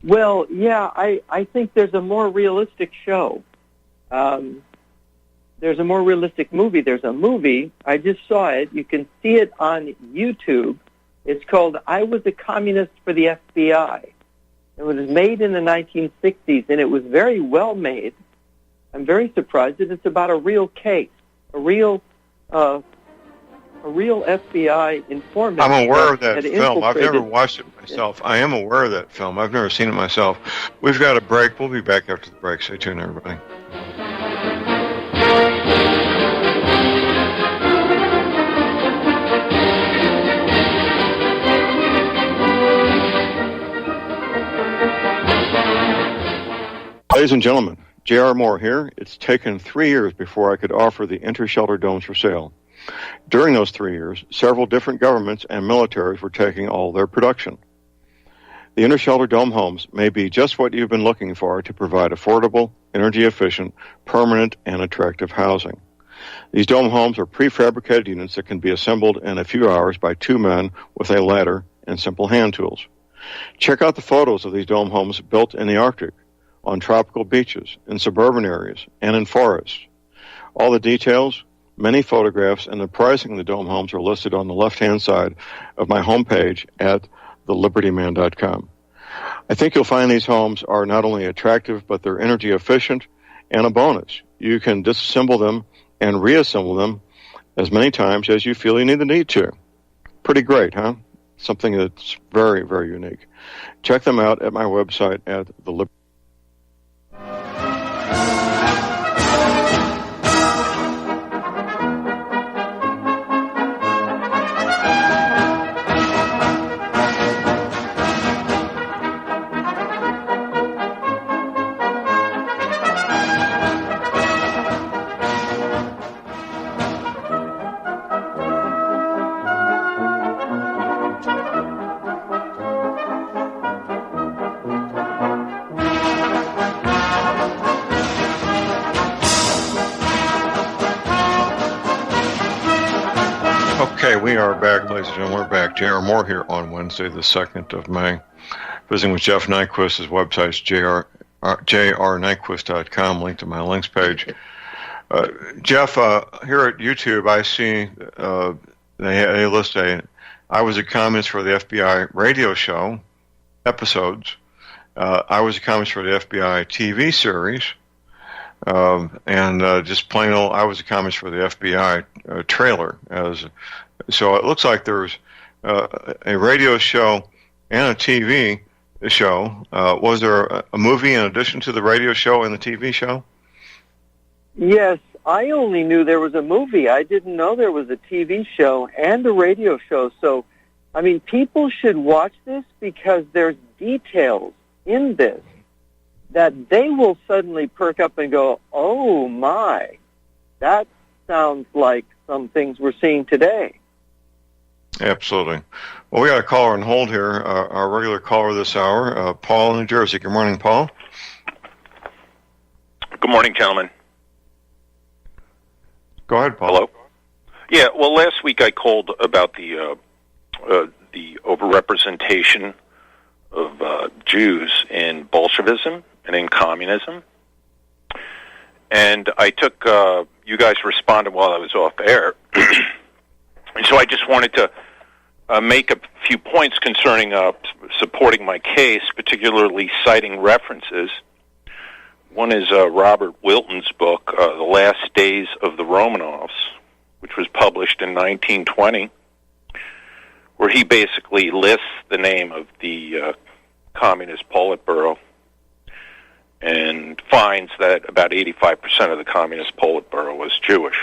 Well, yeah, I think there's a more realistic show. There's a more realistic movie. There's a movie, I just saw it. You can see it on YouTube. It's called I Was a Communist for the FBI. It was made in the 1960s, and it was very well made. I'm very surprised that it's about a real case, a real FBI informant. I'm aware of that film. I've never watched it myself. I am aware of that film. I've never seen it myself. We've got a break. We'll be back after the break. Stay tuned, everybody. Ladies and gentlemen, J.R. Moore here. It's taken 3 years before I could offer the inter-shelter domes for sale. During those 3 years, several different governments and militaries were taking all their production. The inter-shelter dome homes may be just what you've been looking for to provide affordable, energy-efficient, permanent, and attractive housing. These dome homes are prefabricated units that can be assembled in a few hours by 2 men with a ladder and simple hand tools. Check out the photos of these dome homes built in the Arctic, on tropical beaches, in suburban areas, and in forests. All the details, many photographs, and the pricing of the dome homes are listed on the left-hand side of my homepage at thelibertyman.com. I think you'll find these homes are not only attractive, but they're energy efficient, and a bonus. You can disassemble them and reassemble them as many times as you feel you need to. Pretty great, huh? Something that's very, very unique. Check them out at my website at thelibertyman.com. Okay, we are back, ladies and gentlemen. We're back. J.R. Moore here on Wednesday, the 2nd of May. Visiting with Jeff Nyquist. His website's jrnyquist.com, link to my links page. Jeff, here at YouTube, I see they list I Was a Communist for the FBI radio show episodes. I Was a Communist for the FBI TV series. And just plain old I Was a Communist for the FBI trailer. So it looks like there's a radio show and a TV show. Was there a movie in addition to the radio show and the TV show? Yes, I only knew there was a movie. I didn't know there was a TV show and a radio show. So, I mean, people should watch this because there's details in this that they will suddenly perk up and go, oh my, that sounds like some things we're seeing today. Absolutely. Well, we got a caller on hold here, our regular caller this hour, Paul in New Jersey. Good morning, Paul. Good morning, gentlemen. Go ahead, Paul. Hello? Yeah, well, last week I called about the overrepresentation of Jews in Bolshevism and in communism. And I took, you guys responded while I was off air. And so I just wanted to make a few points concerning supporting my case, particularly citing references. One is Robert Wilton's book, The Last Days of the Romanovs, which was published in 1920, where he basically lists the name of the Communist Politburo and finds that about 85% of the Communist Politburo was Jewish.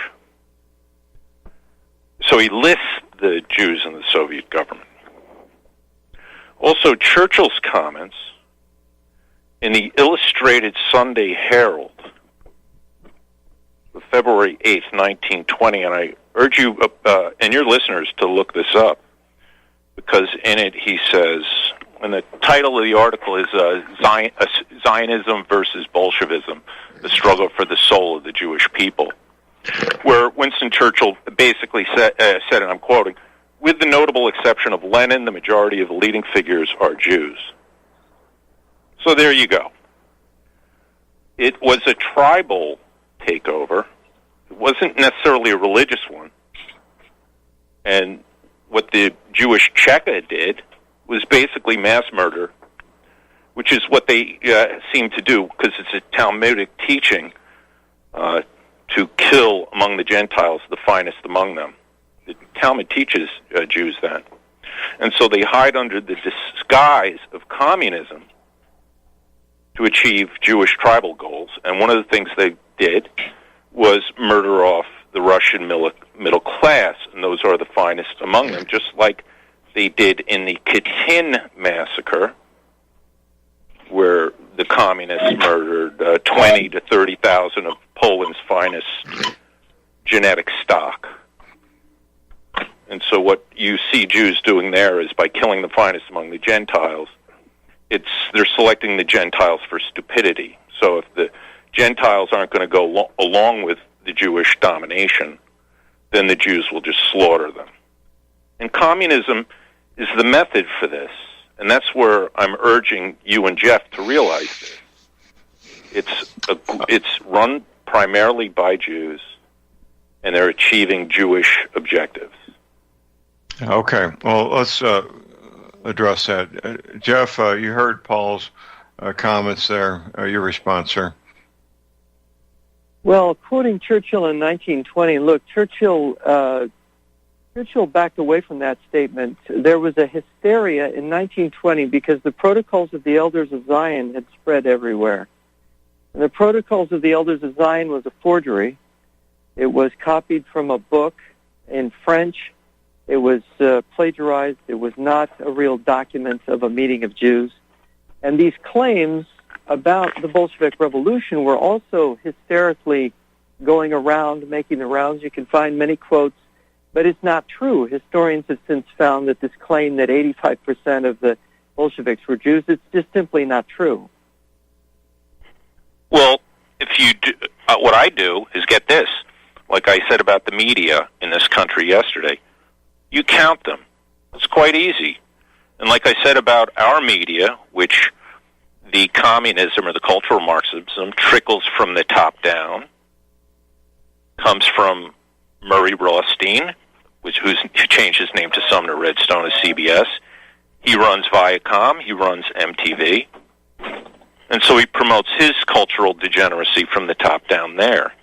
So he lists the Jews in the Soviet government. Also, Churchill's comments in the Illustrated Sunday Herald of February 8th, 1920, and I urge you and your listeners to look this up, because in it he says, and the title of the article is Zionism versus Bolshevism, the struggle for the soul of the Jewish people, where Winston Churchill basically said, and I'm quoting, with the notable exception of Lenin, the majority of the leading figures are Jews. So there you go. It was a tribal takeover. It wasn't necessarily a religious one. And what the Jewish Cheka did was basically mass murder, which is what they seem to do, because it's a Talmudic teaching to kill among the Gentiles the finest among them. The Talmud teaches Jews that. And so they hide under the disguise of communism to achieve Jewish tribal goals. And one of the things they did was murder off the Russian middle class, and those are the finest among them, just like they did in the Katyn massacre, where the communists murdered 20 to 30,000 of Poland's finest genetic stock. And so what you see Jews doing there is, by killing the finest among the Gentiles, they're selecting the Gentiles for stupidity. So if the Gentiles aren't going to go along with the Jewish domination, then the Jews will just slaughter them. And communism is the method for this, and that's where I'm urging you and Jeff to realize this. It's run primarily by Jews, and they're achieving Jewish objectives. Okay, well, let's address that. Jeff, you heard Paul's comments there. Your response, sir? Well, quoting Churchill in 1920, look, Churchill backed away from that statement. There was a hysteria in 1920 because the Protocols of the Elders of Zion had spread everywhere. And the Protocols of the Elders of Zion was a forgery. It was copied from a book in French. It was plagiarized. It was not a real document of a meeting of Jews. And these claims about the Bolshevik Revolution were also hysterically going around, making the rounds. You can find many quotes, but it's not true. Historians have since found that this claim that 85% of the Bolsheviks were Jews, it's just simply not true. Well, if you do, what I do is get this. Like I said about the media in this country yesterday, you count them. It's quite easy. And like I said about our media, which the communism or the cultural Marxism trickles from the top down, comes from Murray Rothstein, who changed his name to Sumner Redstone as CBS. He runs Viacom. He runs MTV. And so he promotes his cultural degeneracy from the top down there.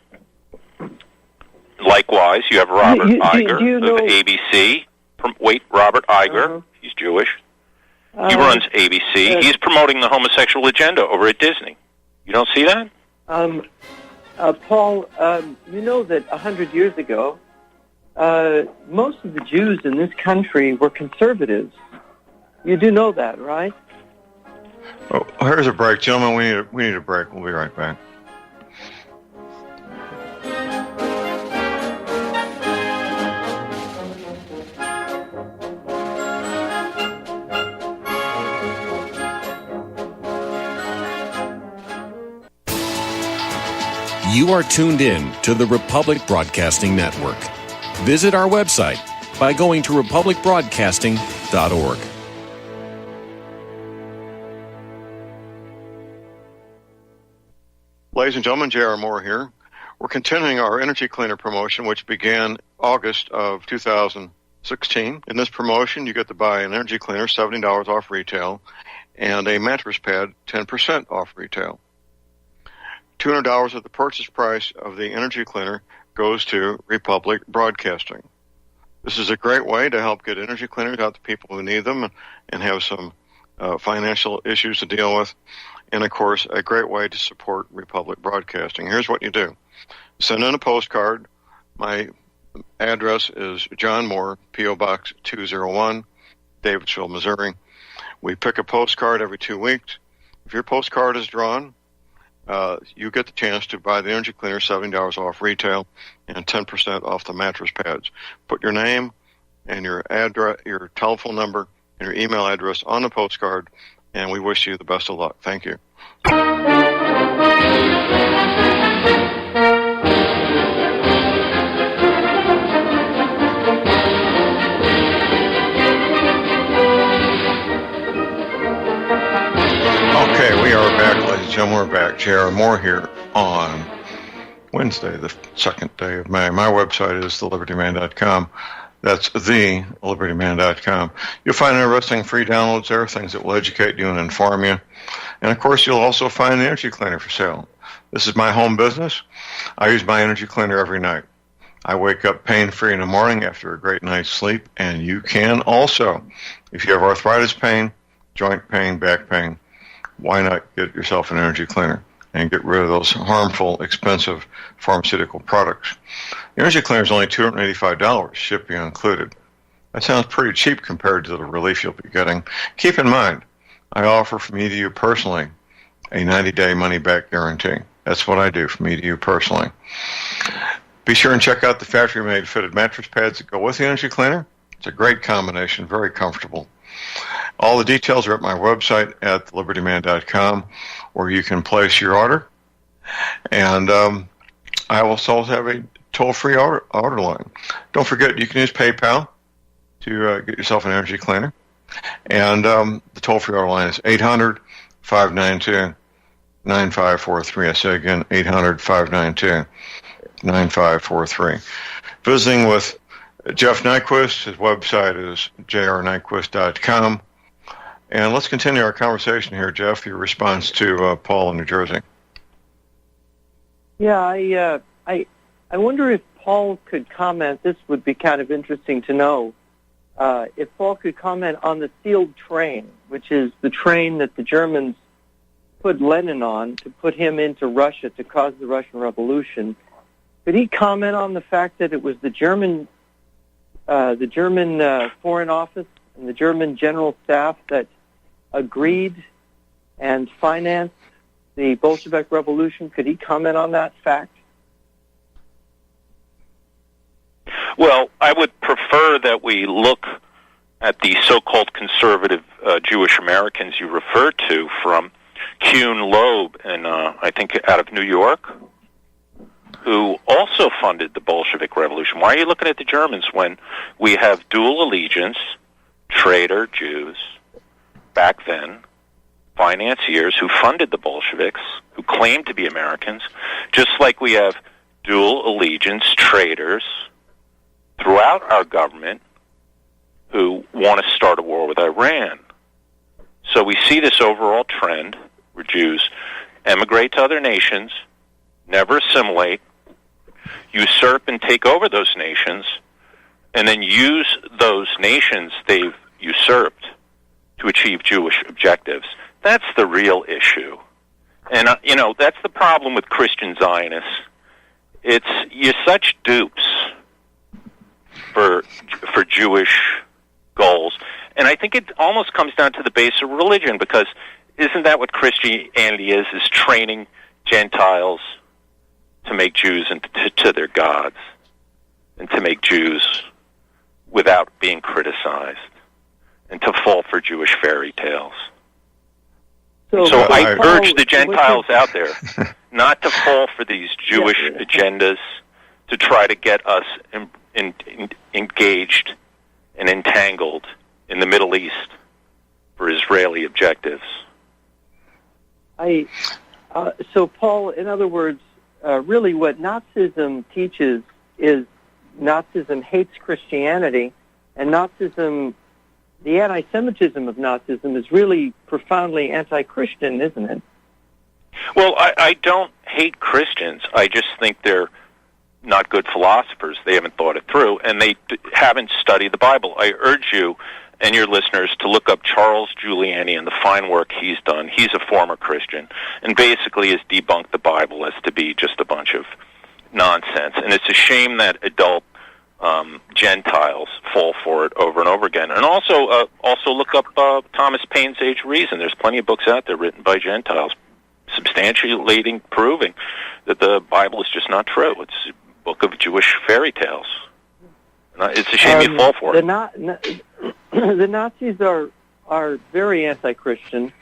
Likewise, you have Robert Iger of ABC. Robert Iger, he's Jewish. He runs ABC. He's promoting the homosexual agenda over at Disney. You don't see that? Paul, you know that 100 years ago, most of the Jews in this country were conservatives. You do know that, right? Oh, here's a break, gentlemen. We need a break. We'll be right back. You are tuned in to the Republic Broadcasting Network. Visit our website by going to republicbroadcasting.org. Ladies and gentlemen, J.R. Moore here. We're continuing our energy cleaner promotion, which began August of 2016. In this promotion, you get to buy an energy cleaner, $70 off retail, and a mattress pad, 10% off retail. $200 of the purchase price of the energy cleaner goes to Republic Broadcasting. This is a great way to help get energy cleaners out to people who need them and have some financial issues to deal with. And, of course, a great way to support Republic Broadcasting. Here's what you do. Send in a postcard. My address is John Moore, P.O. Box 201, Davidsville, Missouri. We pick a postcard every 2 weeks. If your postcard is drawn, you get the chance to buy the energy cleaner, $70 off retail, and 10% off the mattress pads. Put your name and your address, your telephone number, and your email address on the postcard, and we wish you the best of luck. Thank you. Okay, we are back, ladies and gentlemen. We're back. J.R. Moore here on Wednesday, the 2nd day of May. My website is thelibertyman.com. That's thelibertyman.com. You'll find interesting free downloads there, things that will educate you and inform you. And, of course, you'll also find the energy cleaner for sale. This is my home business. I use my energy cleaner every night. I wake up pain-free in the morning after a great night's sleep, and you can also. If you have arthritis pain, joint pain, back pain, why not get yourself an energy cleaner and get rid of those harmful, expensive pharmaceutical products? The energy cleaner is only $285, shipping included. That sounds pretty cheap compared to the relief you'll be getting. Keep in mind, I offer from me to you personally a 90-day money-back guarantee. That's what I do from me to you personally. Be sure and check out the factory-made fitted mattress pads that go with the energy cleaner. It's a great combination, very comfortable. All the details are at my website at thelibertyman.com, where you can place your order. And I also have a toll-free order line. Don't forget, you can use PayPal to get yourself an energy cleaner. And the toll-free order line is 800-592-9543. I say again, 800-592-9543. Visiting with Jeff Nyquist. His website is jrnyquist.com. And let's continue our conversation here, Jeff, your response to Paul in New Jersey. Yeah, I wonder if Paul could comment. This would be kind of interesting to know. If Paul could comment on the sealed train, which is the train that the Germans put Lenin on to put him into Russia to cause the Russian Revolution. Could he comment on the fact that it was the German Foreign Office and the German General Staff that agreed and financed the Bolshevik Revolution? Could he comment on that fact? Well, I would prefer that we look at the so-called conservative Jewish Americans you referred to from Kuhn Loeb and I think out of New York, who also funded the Bolshevik Revolution. Why are you looking at the Germans when we have dual allegiance, traitor Jews, back then, financiers who funded the Bolsheviks, who claimed to be Americans, just like we have dual allegiance traitors throughout our government who want to start a war with Iran. So we see this overall trend where Jews emigrate to other nations, never assimilate, usurp and take over those nations, and then use those nations they've usurped to achieve Jewish objectives. That's the real issue. And, that's the problem with Christian Zionists. You're such dupes for Jewish goals. And I think it almost comes down to the base of religion, because isn't that what Christianity is training Gentiles to make Jews into their gods and to make Jews without being criticized and to fall for Jewish fairy tales? So I urge the Gentiles out there not to fall for these Jewish agendas to try to get us engaged and entangled in the Middle East for Israeli objectives. So, Paul, in other words, really what Nazism teaches is Nazism hates Christianity, and Nazism, the anti-Semitism of Nazism is really profoundly anti-Christian, isn't it? Well, I don't hate Christians. I just think they're not good philosophers. They haven't thought it through, and they haven't studied the Bible. I urge you and your listeners to look up Charles Giuliani and the fine work he's done. He's a former Christian, and basically has debunked the Bible as to be just a bunch of nonsense. And it's a shame that adult Gentiles fall for it over and over again. And also look up Thomas Paine's Age of Reason. There's plenty of books out there written by Gentiles substantiating, proving that the Bible is just not true. It's a book of Jewish fairy tales. It's a shame you fall for it. The Nazis are very anti-Christian.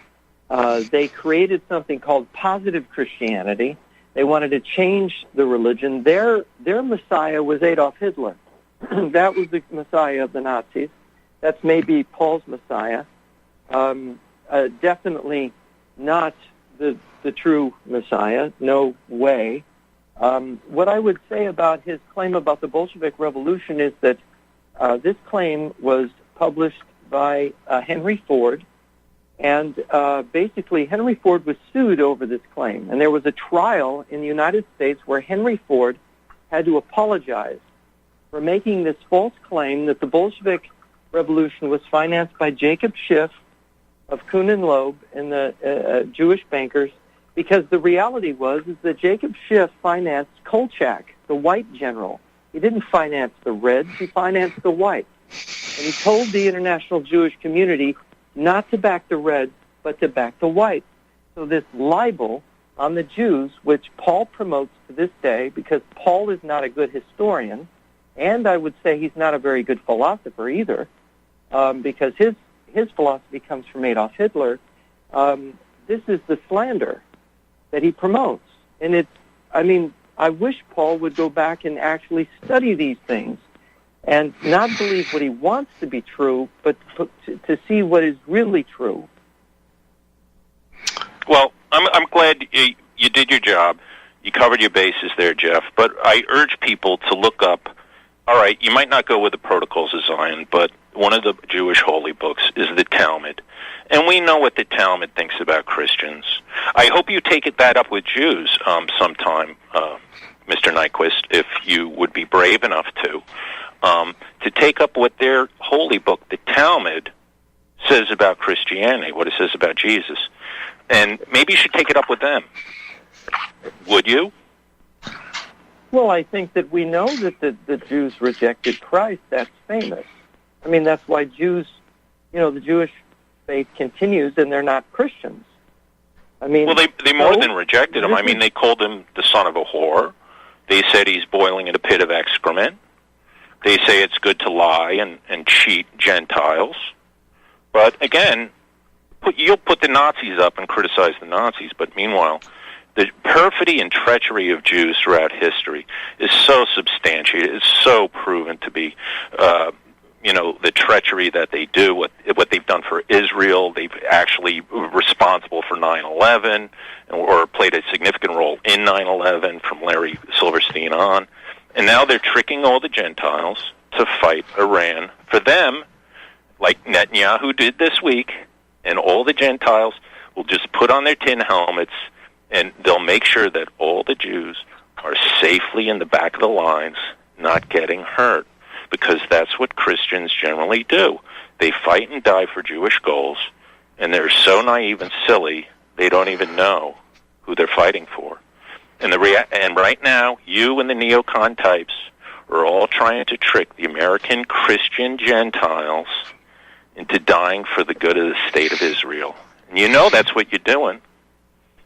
They created something called positive Christianity. They wanted to change the religion. Their Messiah was Adolf Hitler. That was the Messiah of the Nazis. That's maybe Paul's Messiah. Definitely not the true Messiah. No way. What I would say about his claim about the Bolshevik Revolution is that this claim was published by Henry Ford, and basically Henry Ford was sued over this claim. And there was a trial in the United States where Henry Ford had to apologize for making this false claim that the Bolshevik Revolution was financed by Jacob Schiff of Kuhn and Loeb and the Jewish bankers, because the reality is that Jacob Schiff financed Kolchak, the white general. He didn't finance the Reds, he financed the whites. And he told the international Jewish community not to back the Reds, but to back the whites. So this libel on the Jews, which Paul promotes to this day, because Paul is not a good historian, and I would say he's not a very good philosopher either, because his philosophy comes from Adolf Hitler. This is the slander that he promotes. And I wish Paul would go back and actually study these things and not believe what he wants to be true, but to see what is really true. Well, I'm glad you did your job. You covered your bases there, Jeff. But I urge people to look up, all right, you might not go with the Protocols of Zion, but one of the Jewish holy books is the Talmud. And we know what the Talmud thinks about Christians. I hope you take that up with Jews sometime, Mr. Nyquist, if you would be brave enough to take up what their holy book, the Talmud, says about Christianity, what it says about Jesus. And maybe you should take it up with them. Would you? Well, I think that we know that the Jews rejected Christ. That's famous. I mean, that's why Jews, the Jewish faith continues, and they're not Christians. I mean, well, they more than rejected him. I mean, they called him the son of a whore. They said he's boiling in a pit of excrement. They say it's good to lie and cheat Gentiles. But again, you'll put the Nazis up and criticize the Nazis, but meanwhile, the perfidy and treachery of Jews throughout history is so substantiated, is so proven to be, the treachery that they do, what they've done for Israel. They've actually responsible for 9/11 or played a significant role in 9/11 from Larry Silverstein on. And now they're tricking all the Gentiles to fight Iran for them, like Netanyahu did this week, and all the Gentiles will just put on their tin helmets and they'll make sure that all the Jews are safely in the back of the lines, not getting hurt, because that's what Christians generally do. They fight and die for Jewish goals, and they're so naive and silly, they don't even know who they're fighting for. And right now, you and the neocon types are all trying to trick the American Christian Gentiles into dying for the good of the state of Israel. You know that's what you're doing.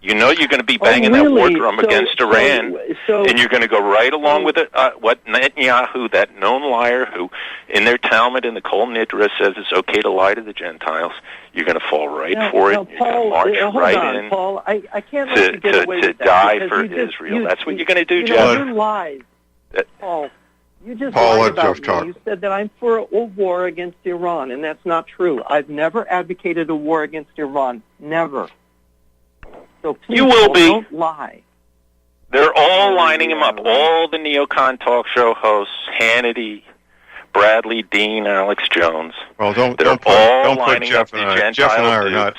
You know you're going to be banging that war drum against Iran, and you're going to go right along with it. What Netanyahu, that known liar who in their Talmud in the Kol Nidra says it's okay to lie to the Gentiles, you're going to fall right for it. You're going to march right in Paul, I can't let you get away with that die for Israel. That's what you're going to do, Jeff. You lied, Paul. You just lied about me. You said that I'm for a war against Iran, and that's not true. I've never advocated a war against Iran. Never. So please, you will be. Don't lie. They're all lining him up. All the neocon talk show hosts, Hannity, Bradley, Dean, Alex Jones. Well, don't put Jeff and I. Jeff and I are not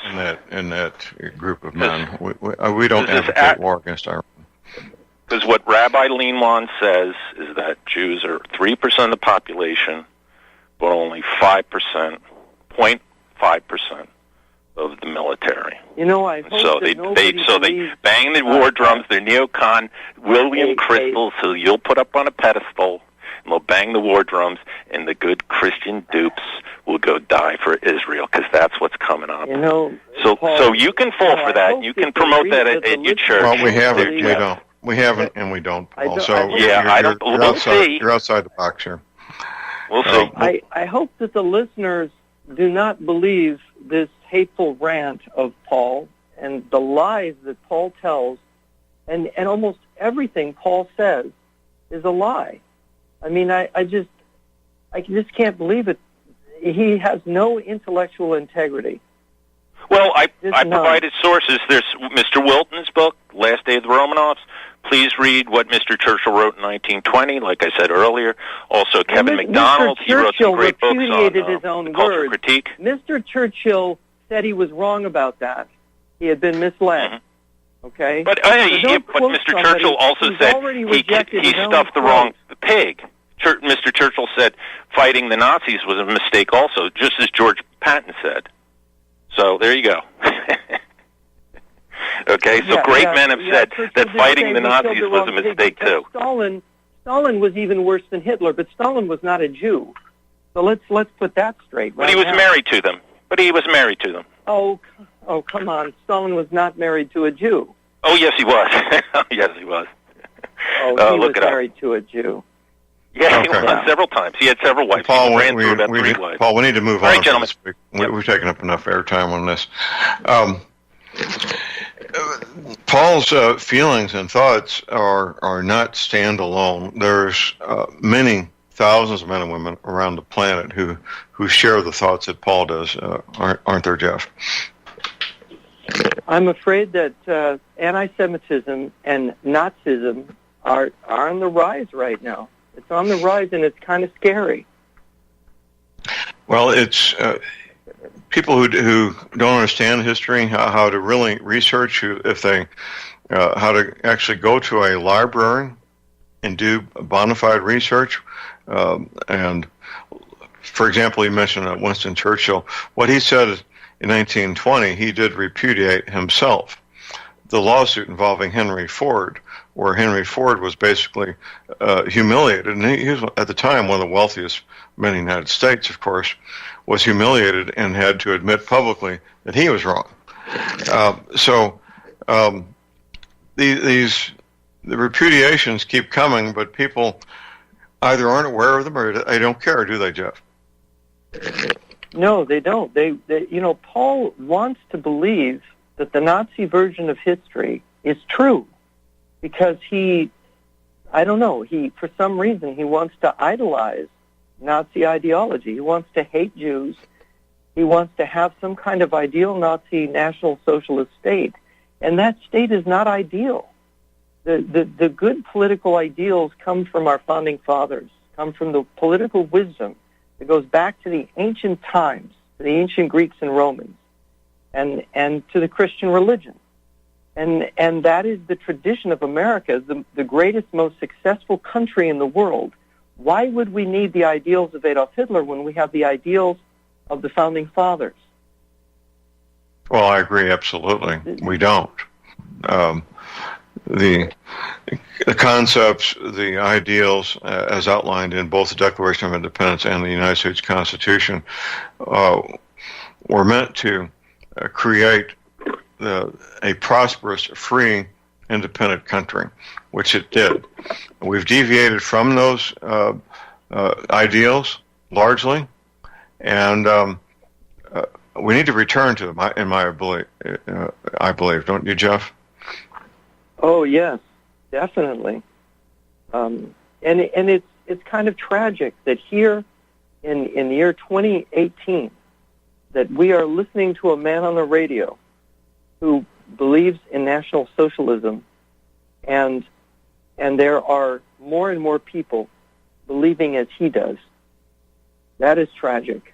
in that group of men. We don't advocate war against Iran. Because what Rabbi Leinwan says is that Jews are 3% of the population, but only 5%, 0.5% of the military. You know, I hope they bang the war drums. They're neocon William Crystals, who you'll put up on a pedestal, and they'll bang the war drums, and the good Christian dupes will go die for Israel, because that's what's coming up. You know, so Paul, so you can fall for that. You can promote that at your church. Well, we haven't. We don't. We haven't, and we don't, Paul. You're outside the box here. We'll see. I hope that the listeners do not believe this hateful rant of Paul and the lies that Paul tells, and almost everything Paul says is a lie. I mean, I just can't believe it. He has no intellectual integrity. Well, I provided sources. There's Mr. Wilton's book, Last Day of the Romanovs. Please read what Mr. Churchill wrote in 1920, like I said earlier. Also, Kevin MacDonald, he wrote some great books on his own cultural critique. Mr. Churchill said he was wrong about that. He had been misled. Mm-hmm. Okay? But Mr. Churchill also said he stuffed the wrong pig. Mr. Churchill said fighting the Nazis was a mistake also, just as George Patton said. So there you go. Okay, so great men have said that fighting the Nazis was a mistake too. Stalin was even worse than Hitler, but Stalin was not a Jew. So let's put that straight. But he was married to them. Oh, come on! Stalin was not married to a Jew. Oh, yes, he was. Yes, he was. Oh, he was married to a Jew. Yeah, he was several times. He had several wives. Paul, he ran through about 3 wives. Paul, we need to move on. All right, gentlemen. We've taken up enough airtime on this. Paul's feelings and thoughts are not standalone. There's many thousands of men and women around the planet who share the thoughts that Paul does, aren't there, Jeff? I'm afraid that anti-Semitism and Nazism are on the rise right now. It's on the rise, and it's kind of scary. Well, it's people who don't understand history, how to really research, if they how to actually go to a library and do bona fide research. And, for example, you mentioned Winston Churchill. What he said in 1920, he did repudiate himself. The lawsuit involving Henry Ford, where Henry Ford was basically humiliated, and he was at the time one of the wealthiest men in the United States, of course, was humiliated and had to admit publicly that he was wrong. The repudiations keep coming, but people either aren't aware of them or they don't care, do they, Jeff? No, they don't. They Paul wants to believe that the Nazi version of history is true because for some reason he wants to idolize Nazi ideology. He wants to hate Jews. He wants to have some kind of ideal Nazi National Socialist state. And that state is not ideal. The good political ideals come from our founding fathers, come from the political wisdom that goes back to the ancient times, to the ancient Greeks and Romans, and to the Christian religion. And that is the tradition of America, the greatest, most successful country in the world. Why would we need the ideals of Adolf Hitler when we have the ideals of the founding fathers? Well, I agree, absolutely. We don't. The concepts, the ideals, as outlined in both the Declaration of Independence and the United States Constitution, were meant to create a prosperous, free, independent country, which it did. We've deviated from those ideals largely, and we need to return to them. I believe, don't you, Jeff? Oh yes, definitely. And it's kind of tragic that here in the year 2018 that we are listening to a man on the radio who believes in National Socialism, and there are more and more people believing as he does. That is tragic.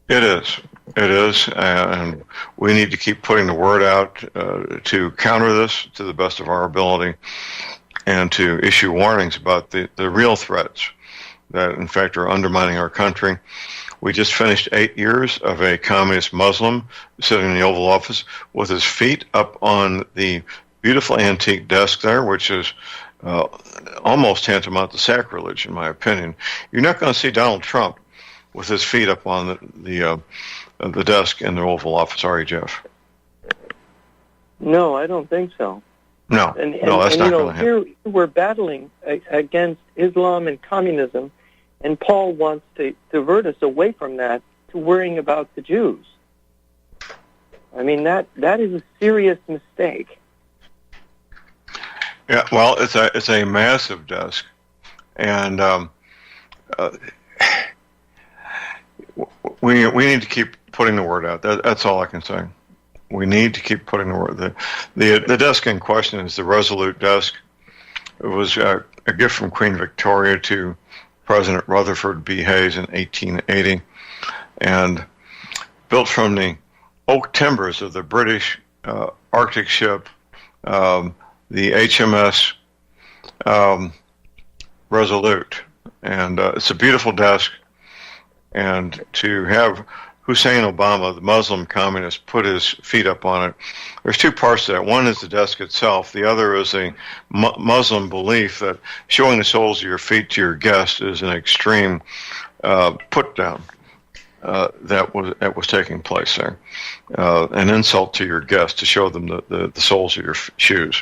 It is, and we need to keep putting the word out to counter this to the best of our ability, and to issue warnings about the real threats that, in fact, are undermining our country. We just finished 8 years of a communist Muslim sitting in the Oval Office with his feet up on the beautiful antique desk there, which is almost tantamount to sacrilege, in my opinion. You're not going to see Donald Trump with his feet up on the desk in the Oval Office, are you, Jeff? No, I don't think so. No, that's not going to happen. Here we're battling against Islam and communism, and Paul wants to divert us away from that to worrying about the Jews. I mean, that is a serious mistake. Yeah, well, it's a massive desk, and we need to keep putting the word out. That's all I can say. We need to keep putting the word. The desk in question is the Resolute desk. It was a gift from Queen Victoria to President Rutherford B. Hayes in 1880, and built from the oak timbers of the British Arctic ship, the HMS Resolute. And it's a beautiful desk, and to have Hussein Obama, the Muslim communist, put his feet up on it. There's two parts to that. One is the desk itself. The other is a Muslim belief that showing the soles of your feet to your guest is an extreme put down that was taking place there. An insult to your guest to show them the soles of your shoes.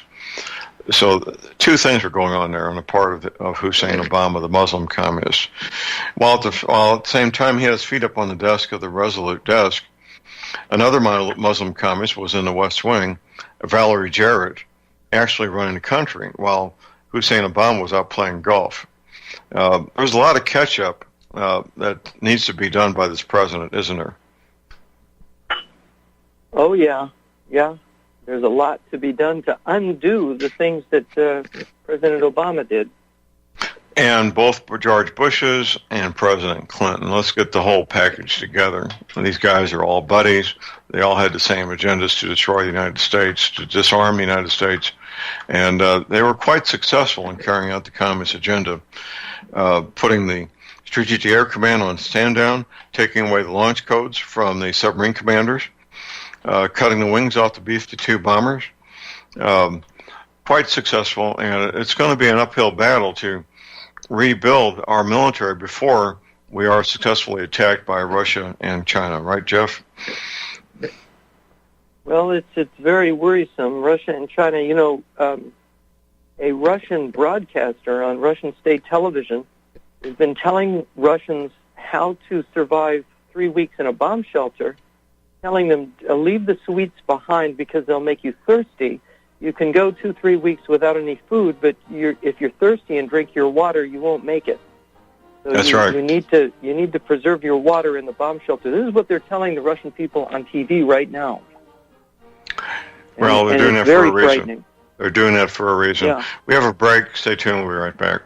So two things are going on there on the part of Hussein Obama, the Muslim communist. While at the same time he had his feet up on the desk of the Resolute desk, another Muslim communist was in the West Wing, Valerie Jarrett, actually running the country while Hussein Obama was out playing golf. There's a lot of catch-up that needs to be done by this president, isn't there? Oh, yeah. There's a lot to be done to undo the things that President Obama did. And both George Bush's and President Clinton. Let's get the whole package together. And these guys are all buddies. They all had the same agendas to destroy the United States, to disarm the United States. And they were quite successful in carrying out the communist agenda, putting the Strategic Air Command on stand down, taking away the launch codes from the submarine commanders, cutting the wings off the B-52 bombers. Quite successful, and it's going to be an uphill battle to rebuild our military before we are successfully attacked by Russia and China. Right, Jeff? Well, it's very worrisome. Russia and China, a Russian broadcaster on Russian state television has been telling Russians how to survive 3 weeks in a bomb shelter, telling them leave the sweets behind because they'll make you thirsty. You can go 2-3 weeks without any food, but if you're thirsty and drink your water, you won't make it. So That's right. You need to preserve your water in the bomb shelter. This is what they're telling the Russian people on TV right now. Well, they're doing that for a reason. Frightening. They're doing that for a reason. Yeah. We have a break. Stay tuned. We'll be right back.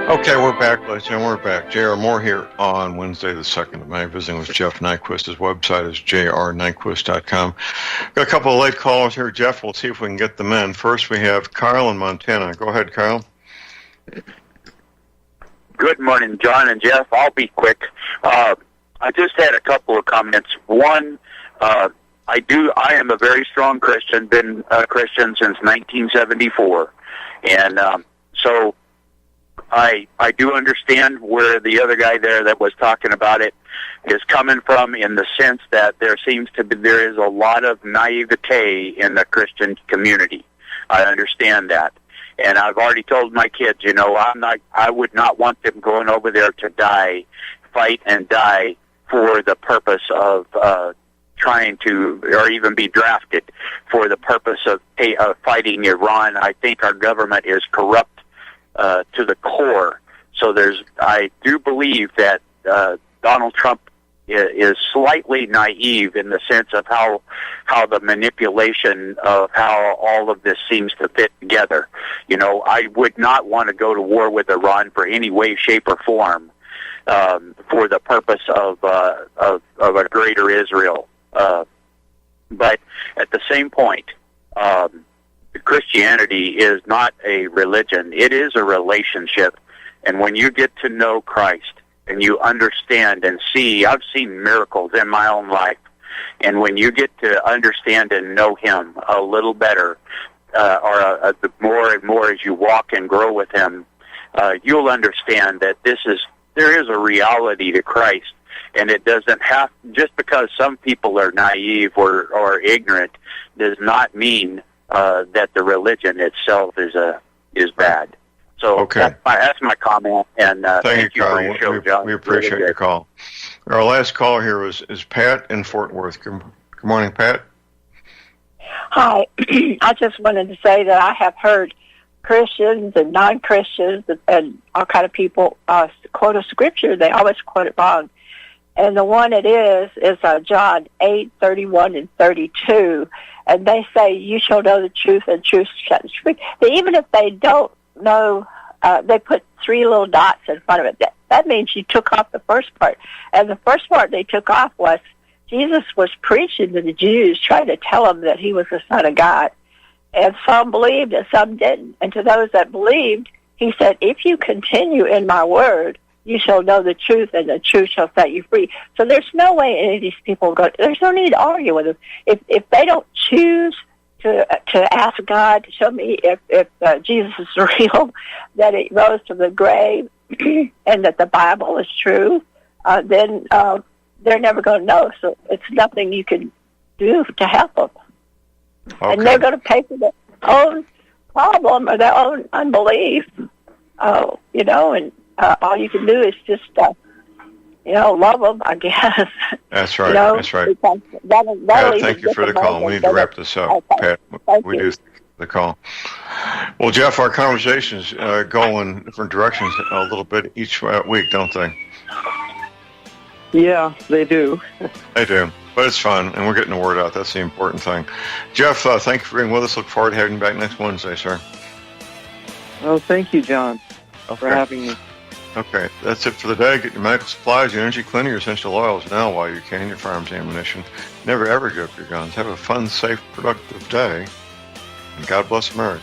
Okay, we're back, ladies and gentlemen. We're back. J.R. Moore here on Wednesday, the 2nd of May, visiting with Jeff Nyquist. His website is jrnyquist.com. Got a couple of late callers here, Jeff. We'll see if we can get them in. First, we have Kyle in Montana. Go ahead, Kyle. Good morning, John and Jeff. I'll be quick. I just had a couple of comments. One, I am a very strong Christian, been a Christian since 1974. And so I do understand where the other guy there that was talking about it is coming from, in the sense that there is a lot of naivete in the Christian community. I understand that. And I've already told my kids, I would not want them going over there to fight and die for the purpose of trying to, or even be drafted for the purpose of fighting Iran. I think our government is corrupt to the core. So I do believe that Donald Trump is slightly naive in the sense of how the manipulation of how all of this seems to fit together. I would not want to go to war with Iran for any way, shape, or form for the purpose of a greater Israel. But at the same point, Christianity is not a religion. It is a relationship. And when you get to know Christ and you understand and see, I've seen miracles in my own life. And when you get to understand and know Him a little better, or more and more as you walk and grow with Him, you'll understand that there is a reality to Christ. And it doesn't have, just because some people are naive or ignorant, does not mean that the religion itself is bad. So okay. That's my comment, and thank you Kyle. for your show, John. We appreciate your call. Our last caller here is Pat in Fort Worth. Good morning, Pat. Hi. I just wanted to say that I have heard Christians and non-Christians and all kind of people quote a scripture. They always quote it wrong. And the one it is John 8:31 and 32. And they say, you shall know the truth, and truth shall set you free. Even if they don't know, they put 3 little dots in front of it. That means you took off the first part. And the first part they took off was Jesus was preaching to the Jews, trying to tell them that He was the Son of God. And some believed and some didn't. And to those that believed, He said, if you continue in my word, you shall know the truth, and the truth shall set you free. So there's no way any of these people there's no need to argue with them. If they don't choose to ask God to show me if Jesus is real, that He rose from the grave, and that the Bible is true, then they're never going to know. So it's nothing you can do to help them. Okay. And they're going to pay for their own problem or their own unbelief, and all you can do is just, love them, I guess. That's right. That's right. Pat, thank you for the call. We need to wrap this up. Okay. Pat, we do the call. Well, Jeff, our conversations go in different directions a little bit each week, don't they? Yeah, they do. They do. But it's fun, and we're getting the word out. That's the important thing. Jeff, thank you for being with us. Look forward to having you back next Wednesday, sir. Oh, thank you, John, for having me. Okay, that's it for the day. Get your medical supplies, your energy cleaner, your essential oils now while you can, your firearms ammunition. Never, ever give up your guns. Have a fun, safe, productive day. And God bless America.